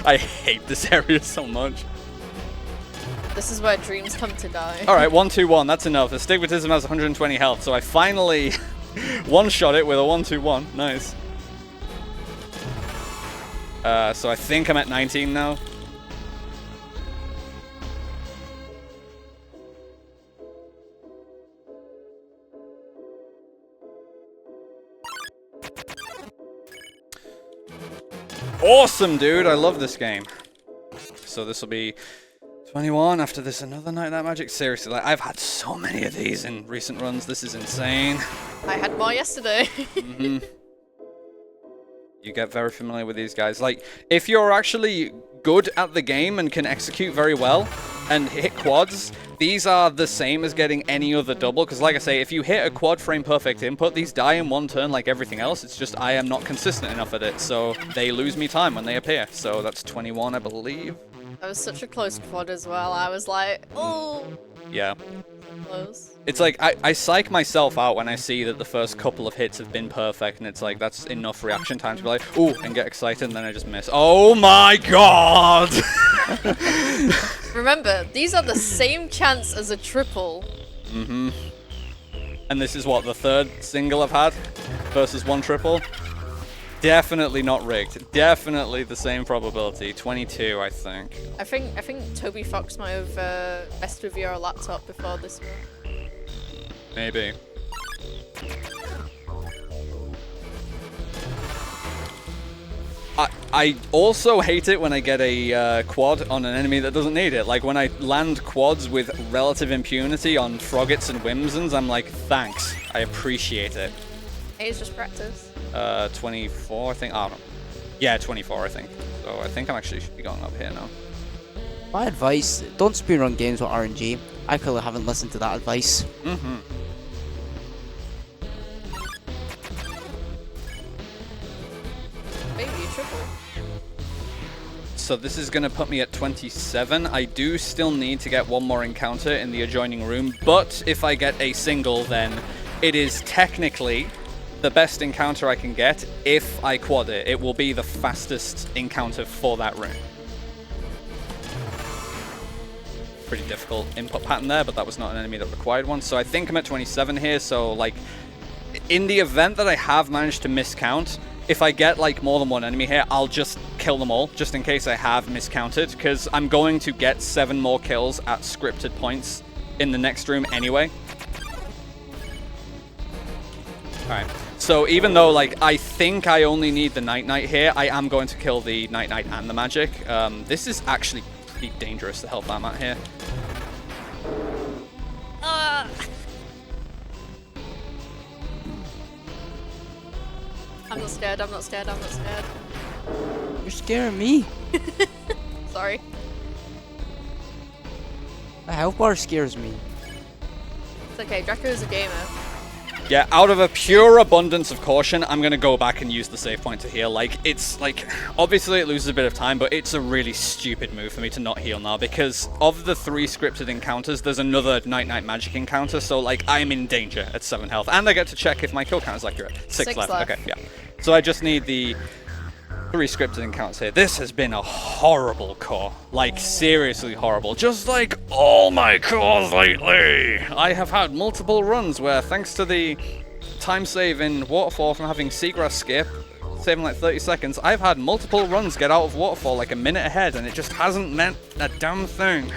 I hate this area so much. This is where dreams come to die. Alright, 1-2-1, that's enough. The Stigmatism has 120 health, so I finally one-shot it with a 1-2-1. Nice. So I think I'm at 19 now. Awesome, dude. I love this game. So this will be 21 after this. Another Night Night Magic. Seriously, like, I've had so many of these in recent runs. This is insane. I had more yesterday. You get very familiar with these guys. Like, if you're actually good at the game and can execute very well and hit quads, these are the same as getting any other double. Because like I say, if you hit a quad frame perfect input, these die in one turn like everything else. It's just I am not consistent enough at it. So they lose me time when they appear. So that's 21, I believe. That was such a close quad as well. I was like, oh. Yeah. Close. It's like, I psych myself out when I see that the first couple of hits have been perfect, and it's like, that's enough reaction time to be like, ooh, and get excited, and then I just miss. Oh my god! Remember, these are the same chance as a triple. Mm-hmm. And this is what, the third single I've had versus one triple? Definitely not rigged. Definitely the same probability. 22, I think. I think Toby Fox might have messed with your laptop before this one. Maybe. I also hate it when I get a quad on an enemy that doesn't need it. Like when I land quads with relative impunity on Froggets and Whimsons, I'm like, thanks. I appreciate it. Hey, it's just practice. 24, I think. Oh, no. Yeah, 24, I think. So I think I'm actually should be going up here now. My advice, don't speedrun games with RNG. I clearly haven't listened to that advice. Mm-hmm. Maybe you triple. So this is going to put me at 27. I do still need to get one more encounter in the adjoining room, but if I get a single, then it is technically the best encounter I can get. If I quad it, it will be the fastest encounter for that room. Pretty difficult input pattern there, but that was not an enemy that required one. So I think I'm at 27 here, so like, in the event that I have managed to miscount, if I get like more than one enemy here, I'll just kill them all, just in case I have miscounted, because I'm going to get 7 more kills at scripted points in the next room anyway. Alright, so even though like I think I only need the Night Knight here, I am going to kill the Night Knight and the magic. This is actually pretty dangerous, the health I'm at here. I'm not scared, I'm not scared, I'm not scared. You're scaring me. Sorry. The health bar scares me. It's okay, Draco is a gamer. Yeah, out of a pure abundance of caution, I'm going to go back and use the save point to heal. Like, it's like, obviously it loses a bit of time, but it's a really stupid move for me to not heal now, because of the 3 scripted encounters, there's another Night Night Magic encounter, so like, I'm in danger at 7 health, and I get to check if my kill count is accurate. 6 left. Okay, yeah. So I just need the 3 scripted encounters here. This has been a horrible core. Like, seriously horrible. Just like all my cores lately. I have had multiple runs where, thanks to the time save in Waterfall from having Seagrass skip, saving like 30 seconds, I've had multiple runs get out of Waterfall like a minute ahead, and it just hasn't meant a damn thing.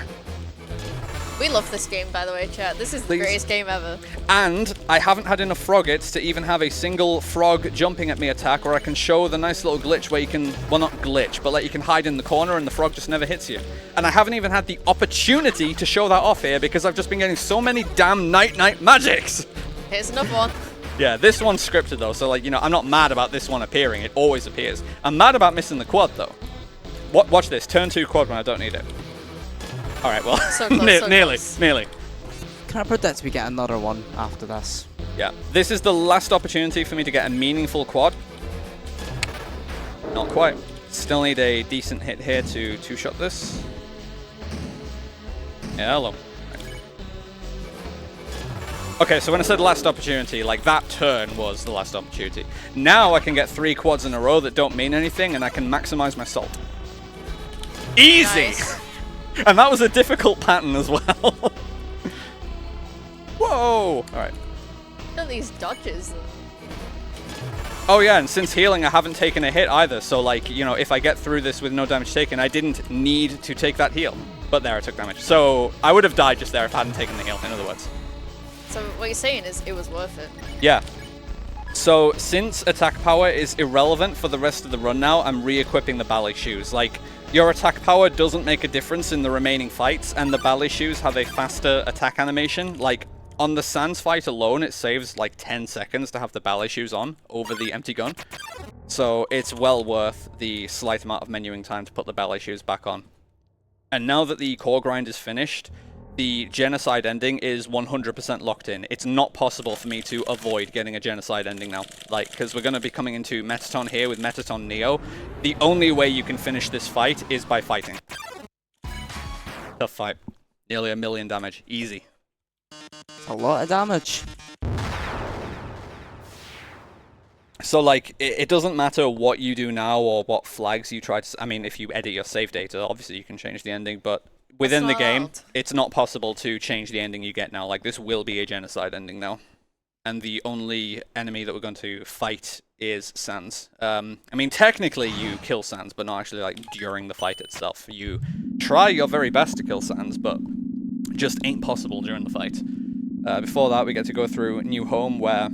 We love this game, by the way, chat. This is the greatest game ever. And I haven't had enough Froggets to even have a single frog jumping at me attack, where I can show the nice little glitch where you can, well, not glitch, but like you can hide in the corner and the frog just never hits you. And I haven't even had the opportunity to show that off here because I've just been getting so many damn Night Night Magics. Here's another one. Yeah, this one's scripted though, so like, you know, I'm not mad about this one appearing. It always appears. I'm mad about missing the quad though. Watch this, turn 2 quad when I don't need it. Alright, well, so close, so nearly, close. nearly. Can I predict we get another one after this? Yeah, this is the last opportunity for me to get a meaningful quad. Not quite. Still need a decent hit here to two-shot this. Yeah, hello. Okay, so when I said last opportunity, like that turn was the last opportunity. Now I can get 3 quads in a row that don't mean anything, and I can maximize my salt. Easy! Nice. And that was a difficult pattern as well. Whoa! Alright. Look at these dodges. Oh yeah, and since healing, I haven't taken a hit either. So like, you know, if I get through this with no damage taken, I didn't need to take that heal. But there, I took damage. So I would have died just there if I hadn't taken the heal, in other words. So what you're saying is it was worth it. Yeah. So since attack power is irrelevant for the rest of the run now, I'm re-equipping the ballet shoes. Like, your attack power doesn't make a difference in the remaining fights, and the ballet shoes have a faster attack animation. Like, on the Sans fight alone, it saves like 10 seconds to have the ballet shoes on over the empty gun. So it's well worth the slight amount of menuing time to put the ballet shoes back on. And now that the core grind is finished, the Genocide ending is 100% locked in. It's not possible for me to avoid getting a Genocide ending now. Like, because we're going to be coming into Metaton here with Metaton Neo. The only way you can finish this fight is by fighting. Tough fight. Nearly 1 million damage. Easy. A lot of damage. So, like, it doesn't matter what you do now or what flags you try to... I mean, if you edit your save data, obviously you can change the ending, but within the game, it's not possible to change the ending you get now. Like, this will be a Genocide ending now. And the only enemy that we're going to fight is Sans. I mean, technically you kill Sans, but not actually, like, during the fight itself. You try your very best to kill Sans, but just ain't possible during the fight. Before that, we get to go through New Home, where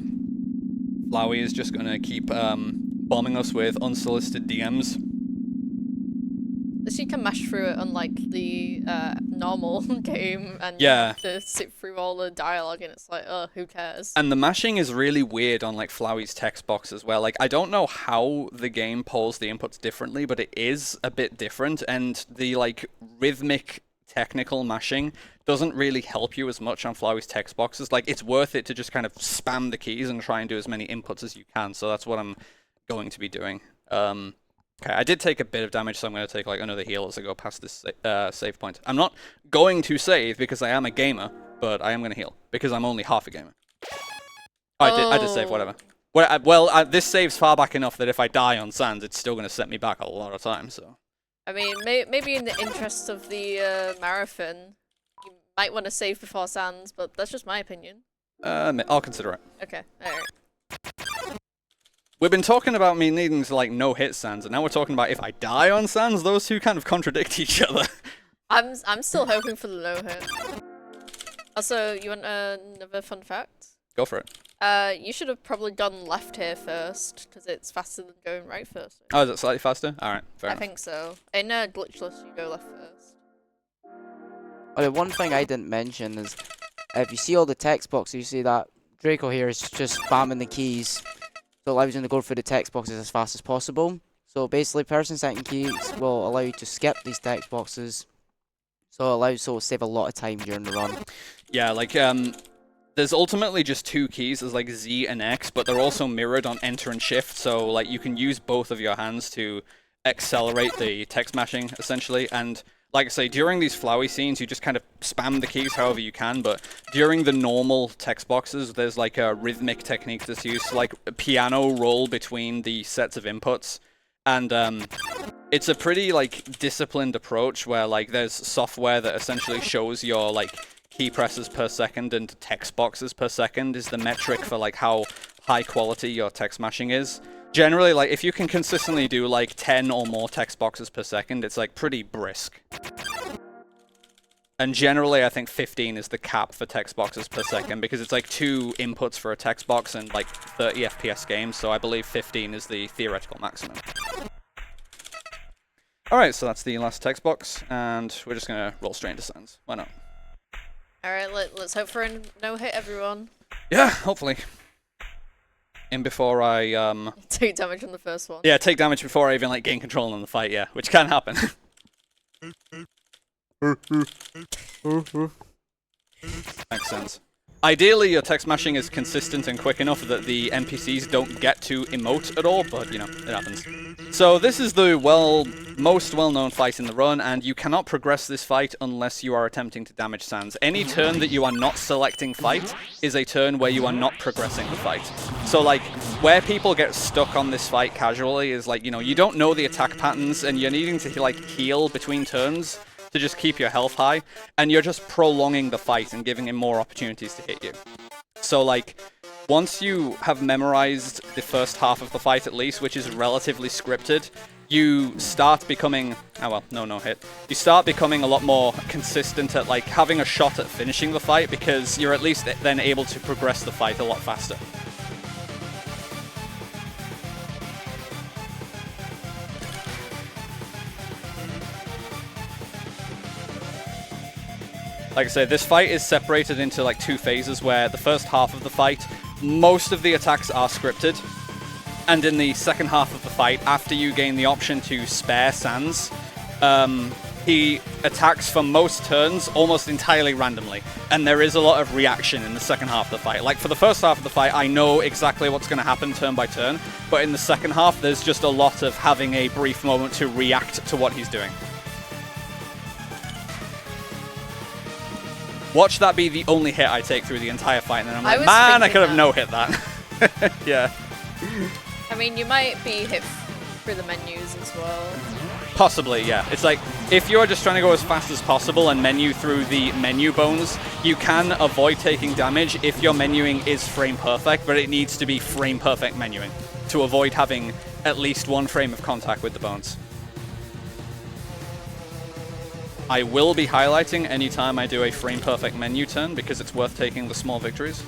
Flowey is just going to keep bombing us with unsolicited DMs. You can mash through it unlike the normal game, and you Yeah. have to sit through all the dialogue, and it's like, oh, who cares? And the mashing is really weird on, like, Flowey's text box as well. Like, I don't know how the game polls the inputs differently, but it is a bit different, and the, like, rhythmic technical mashing doesn't really help you as much on Flowey's text boxes. Like, it's worth it to just kind of spam the keys and try and do as many inputs as you can, so that's what I'm going to be doing. Okay, I did take a bit of damage, so I'm going to take like another heal as I go past this save point. I'm not going to save because I am a gamer, but I am going to heal because I'm only half a gamer. Oh, I did save, whatever. Well, this saves far back enough that if I die on Sans, it's still going to set me back a lot of time, so... I mean, maybe in the interest of the marathon, you might want to save before Sans, but that's just my opinion. I'll consider it. Okay, alright. We've been talking about me needing to, like, no-hit Sans, and now we're talking about if I die on Sans. Those two kind of contradict each other. I'm still hoping for the no-hit. Also, you want another fun fact? Go for it. You should have probably gone left here first, because it's faster than going right first. Oh, is it slightly faster? Alright, fair enough. I think so. In glitchless, you go left first. Okay, one thing I didn't mention is, if you see all the text boxes, you see that Draco here is just spamming the keys. So it allows you to go through the text boxes as fast as possible. So basically, person setting keys will allow you to skip these text boxes. So it will save a lot of time during the run. Yeah, like, there's ultimately just two keys, there's like Z and X, but they're also mirrored on Enter and Shift, so like you can use both of your hands to accelerate the text mashing, essentially, and like I say, during these Flowey scenes, you just kind of spam the keys however you can, but during the normal text boxes, there's like a rhythmic technique that's used, like a piano roll between the sets of inputs, and it's a pretty like disciplined approach where like there's software that essentially shows your like key presses per second, and text boxes per second is the metric for like how high quality your text mashing is. Generally, like, if you can consistently do, like, 10 or more text boxes per second, it's, like, pretty brisk. And generally, I think 15 is the cap for text boxes per second, because it's, like, 2 inputs for a text box and, like, 30 FPS games, so I believe 15 is the theoretical maximum. Alright, so that's the last text box, and we're just gonna roll straight into Sans. Why not? Alright, let's hope for a no-hit, everyone. Yeah, hopefully. In before I, Take damage on the first one. Yeah, take damage before I even, like, gain control on the fight, yeah. Which can happen. Makes sense. Ideally, your text mashing is consistent and quick enough that the NPCs don't get to emote at all, but, you know, it happens. So this is the most well-known fight in the run, and you cannot progress this fight unless you are attempting to damage Sans. Any turn that you are not selecting fight is a turn where you are not progressing the fight. So, like, where people get stuck on this fight casually is, like, you know, you don't know the attack patterns, and you're needing to, like, heal between turns. to just keep your health high, and you're just prolonging the fight and giving him more opportunities to hit you. So, like, once you have memorized the first half of the fight at least, which is relatively scripted, you start becoming... Oh, well, no hit. You start becoming a lot more consistent at, like, having a shot at finishing the fight, because you're at least then able to progress the fight a lot faster. Like I said, this fight is separated into like 2 phases, where the first half of the fight, most of the attacks are scripted. And in the second half of the fight, after you gain the option to spare Sans, he attacks for most turns almost entirely randomly. And there is a lot of reaction in the second half of the fight. Like, for the first half of the fight, I know exactly what's going to happen turn by turn. But in the second half, there's just a lot of having a brief moment to react to what he's doing. Watch that be the only hit I take through the entire fight, and then I'm like, man, I could have no-hit that. Yeah. I mean, you might be hit through the menus as well. Possibly, yeah. It's like, if you're just trying to go as fast as possible and menu through the menu bones, you can avoid taking damage if your menuing is frame perfect, but it needs to be frame perfect menuing to avoid having at least 1 frame of contact with the bones. I will be highlighting anytime I do a frame-perfect menu turn, because it's worth taking the small victories.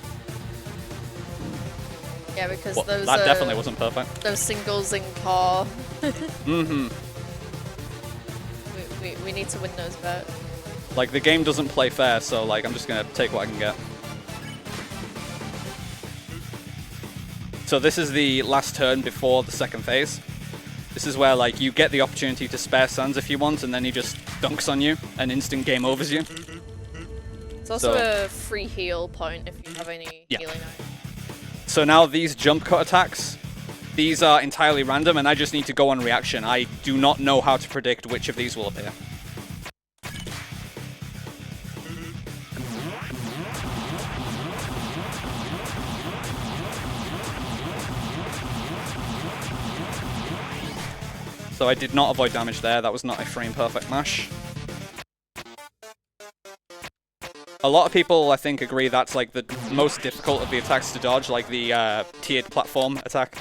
Yeah, because well, those that definitely wasn't perfect. Those singles in car. Mm-hmm. We need to win those back. Like, the game doesn't play fair, so like I'm just gonna take what I can get. So this is the last turn before the second phase. This is where, like, you get the opportunity to spare Sans if you want, and then he just dunks on you and instant game overs you. It's also a free heal point if you have any healing items. So now these jump cut attacks, these are entirely random, and I just need to go on reaction. I do not know how to predict which of these will appear. So I did not avoid damage there. That was not a frame-perfect mash. A lot of people, I think, agree that's like the most difficult of the attacks to dodge, like the tiered platform attack.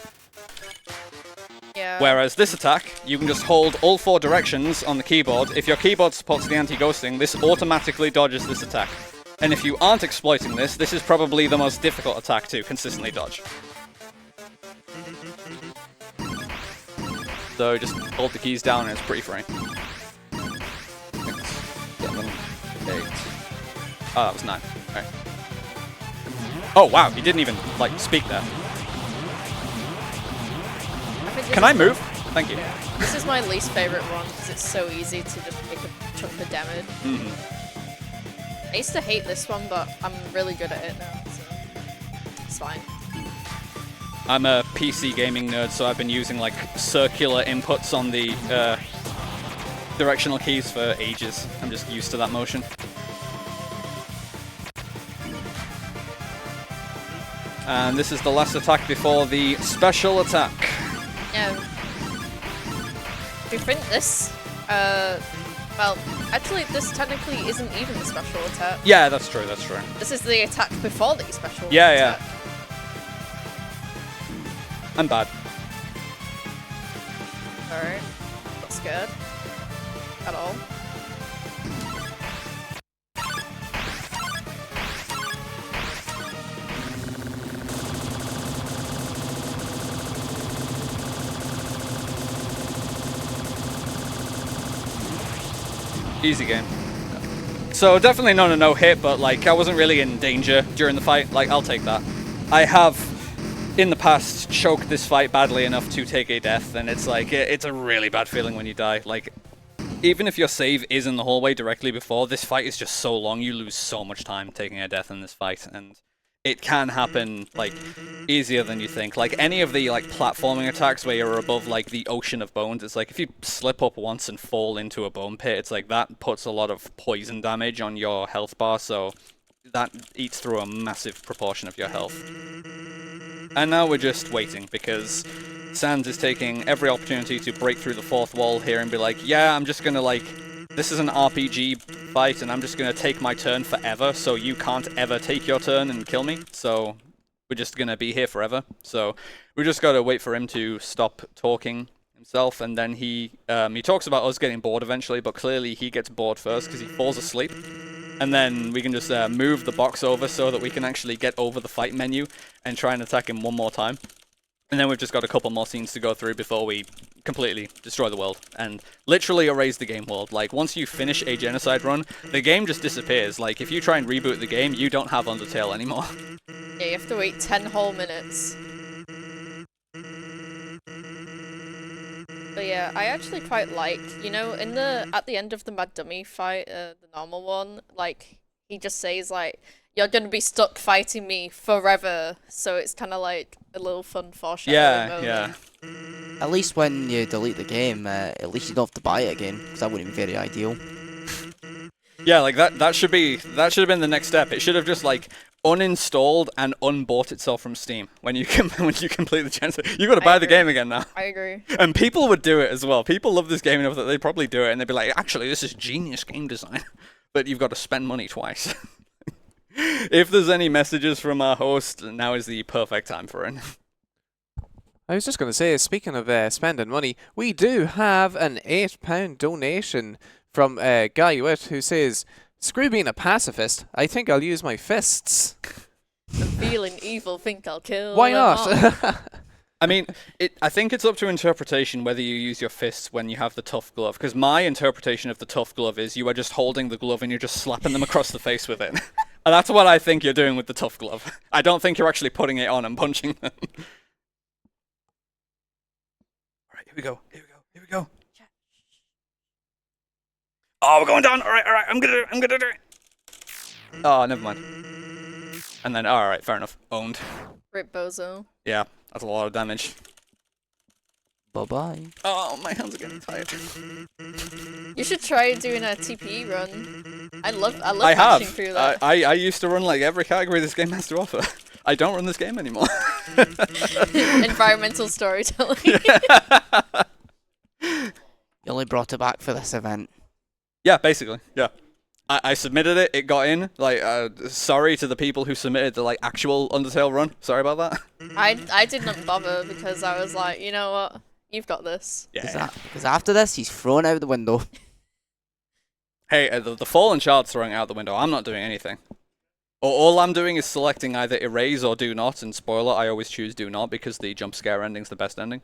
Yeah. Whereas this attack, you can just hold all 4 directions on the keyboard. If your keyboard supports the anti-ghosting, this automatically dodges this attack. And if you aren't exploiting this, this is probably the most difficult attack to consistently dodge. So just hold the keys down and it's pretty free. 6, 7, 8. Oh, that was 9. Okay. Oh, wow, he didn't even, like, speak there. Can I move? Thank you. This is my least favorite one because it's so easy to just take a chunk of damage. I used to hate this one, but I'm really good at it now, so it's fine. I'm a PC gaming nerd, so I've been using like circular inputs on the directional keys for ages. I'm just used to that motion. And this is the last attack before the special attack. Yeah. Do you think this, well, actually this technically isn't even a special attack. Yeah, that's true, that's true. This is the attack before the special attack. Yeah. I'm bad. Alright. Not scared. At all. Easy game. So definitely not a no-hit, but like I wasn't really in danger during the fight. Like, I'll take that. I have in the past choked this fight badly enough to take a death, and it's like, it's a really bad feeling when you die. Like, even if your save is in the hallway directly before, this fight is just so long, you lose so much time taking a death in this fight, and it can happen, like, easier than you think. Like, any of the, like, platforming attacks where you're above, like, the ocean of bones, it's like, if you slip up once and fall into a bone pit, it's like, that puts a lot of poison damage on your health bar, so that eats through a massive proportion of your health. And now we're just waiting, because Sans is taking every opportunity to break through the fourth wall here and be like, yeah, I'm just gonna, like, this is an RPG fight, and I'm just gonna take my turn forever, so you can't ever take your turn and kill me. So we're just gonna be here forever. So we just gotta wait for him to stop talking himself, and then he talks about us getting bored eventually, but clearly he gets bored first because he falls asleep. And then we can just move the box over so that we can actually get over the fight menu and try and attack him one more time. And then we've just got a couple more scenes to go through before we completely destroy the world and literally erase the game world. Like, once you finish a Genocide run, the game just disappears. Like, if you try and reboot the game, you don't have Undertale anymore. Yeah, you have to wait 10 whole minutes. But yeah, I actually quite like, you know, at the end of the Mad Dummy fight, the normal one, like, he just says, like, you're gonna be stuck fighting me forever. So it's kind of like a little fun foreshadowing moment. Yeah. At least when you delete the game, at least you don't have to buy it again, because that wouldn't be very ideal. Yeah, like that should have been the next step. It should have just like uninstalled and unbought itself from Steam when you complete the Genocide. You got to buy the game again now. I agree. And people would do it as well. People love this game enough that they'd probably do it, and they'd be like, actually, this is genius game design. But you've got to spend money twice. If there's any messages from our host, now is the perfect time for it. I was just going to say, speaking of spending money, we do have an £8 donation from Guy Witt, who says, "Screw being a pacifist. I think I'll use my fists." I'm feeling evil, think I'll kill Why them not? all. I mean, I think it's up to interpretation whether you use your fists when you have the tough glove, because my interpretation of the tough glove is you are just holding the glove and you're just slapping them across the face with it. And that's what I think you're doing with the tough glove. I don't think you're actually putting it on and punching them. Alright, here we go. Here we go. Oh, we're going down. Alright, I'm gonna do it. Oh, never mind. And then, alright, fair enough. Owned. Rip Bozo. Yeah, that's a lot of damage. Bye-bye. Oh, my hands are getting tired. You should try doing a TPE run. I love I mashing have. through that. I used to run like every category this game has to offer. I don't run this game anymore. Environmental storytelling. You only brought it back for this event. Yeah, basically. Yeah. I submitted it. It got in. Like, sorry to the people who submitted the like actual Undertale run. Sorry about that. I didn't bother because I was like, you know what? You've got this. Yeah. Because after this, he's thrown out the window. Hey, the Fallen Shard's throwing it out the window. I'm not doing anything. All I'm doing is selecting either erase or do not. And spoiler, I always choose do not because the jump scare ending's the best ending.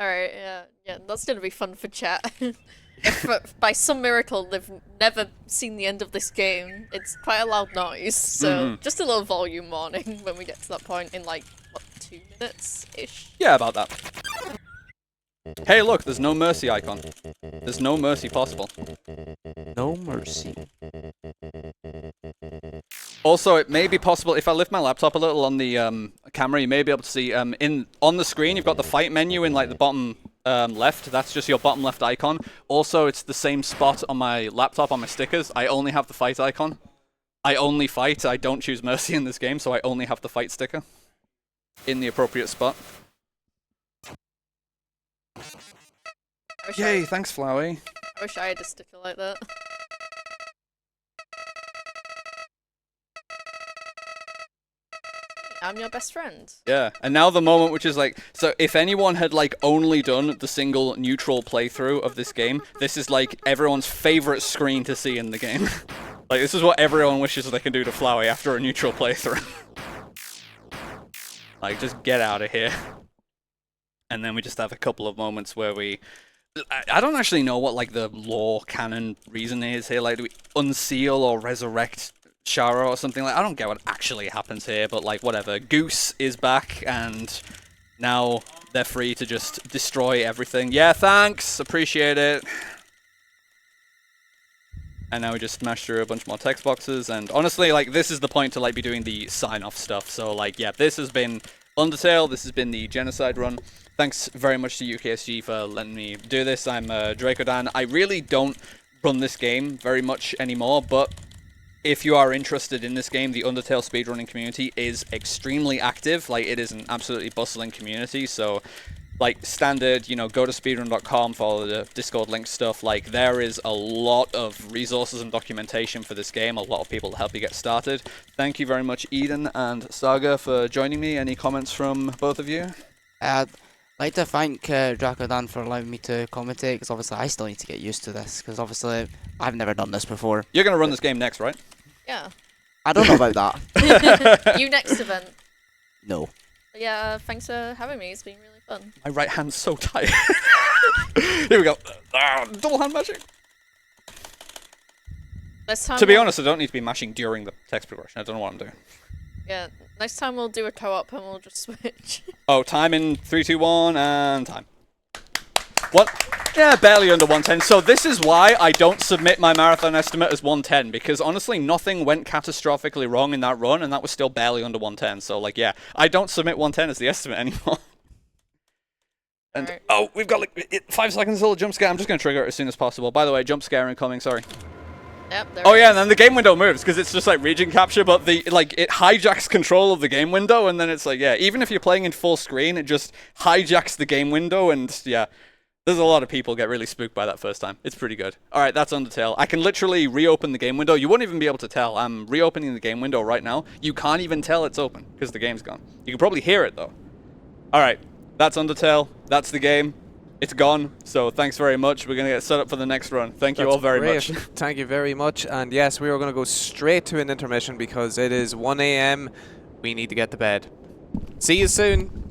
Alright, yeah, that's gonna be fun for chat. If by some miracle they've never seen the end of this game, it's quite a loud noise, so just a little volume warning when we get to that point in like, what, 2 minutes-ish? Yeah, about that. Hey, look, there's no mercy icon. There's no mercy possible. No mercy. Also, it may be possible, if I lift my laptop a little on the camera, you may be able to see, on the screen, you've got the fight menu in like the bottom left. That's just your bottom left icon. Also, it's the same spot on my laptop on my stickers. I only have the fight icon. I only fight. I don't choose mercy in this game, so I only have the fight sticker in the appropriate spot. Yay, thanks, Flowey. I wish I had a sticker like that. I'm your best friend. Yeah, and now the moment which is like, so if anyone had like only done the single neutral playthrough of this game, this is like everyone's favorite screen to see in the game. Like, this is what everyone wishes they can do to Flowey after a neutral playthrough. Like, just get out of here. And then we just have a couple of moments where we... I don't actually know what, like, the lore canon reason is here. Like, do we unseal or resurrect Shara or something? Like, I don't get what actually happens here, but, like, whatever. Goose is back, and now they're free to just destroy everything. Yeah, thanks! Appreciate it. And now we just smash through a bunch more text boxes, and honestly, like, this is the point to, like, be doing the sign-off stuff. So, like, yeah, this has been Undertale, this has been the Genocide run. Thanks very much to UKSG for letting me do this. I'm Drakodan. I really don't run this game very much anymore, but if you are interested in this game, the Undertale speedrunning community is extremely active. Like, it is an absolutely bustling community, so like standard, you know, go to speedrun.com for all the Discord link stuff. Like, there is a lot of resources and documentation for this game, a lot of people to help you get started. Thank you very much, Eden and Saga, for joining me. Any comments from both of you? I'd like to thank Drakodan for allowing me to commentate, because obviously I still need to get used to this, because obviously I've never done this before. You're going to run this game next, right? Yeah. I don't know about that. You next event. No. But yeah, thanks for having me. It's been really fun. My right hand's so tight. Here we go. Double hand mashing. Next time To be honest, I don't need to be mashing during the text progression. I don't know what I'm doing. Yeah, next time we'll do a co-op and we'll just switch. Oh, time in 3, 2, 1, and time. What? Yeah, barely under 110. So this is why I don't submit my marathon estimate as 110, because honestly, nothing went catastrophically wrong in that run, and that was still barely under 110. So, like, yeah, I don't submit 110 as the estimate anymore. And, Right. oh, we've got, like, 5 seconds till a jump scare. I'm just going to trigger it as soon as possible. By the way, jump scare incoming, sorry. Yep, there Oh it yeah, is. and then the game window moves because it's just like region capture, but it hijacks control of the game window, and then it's like, yeah, even if you're playing in full screen, it just hijacks the game window, and yeah, there's a lot of people get really spooked by that first time. It's pretty good. All right, that's Undertale. I can literally reopen the game window. You wouldn't even be able to tell. I'm reopening the game window right now. You can't even tell it's open because the game's gone. You can probably hear it though. All right, that's Undertale. That's the game. It's gone, so thanks very much. We're going to get set up for the next run. Thank you all very much. Thank you very much. And yes, we are going to go straight to an intermission because it is 1 AM. We need to get to bed. See you soon.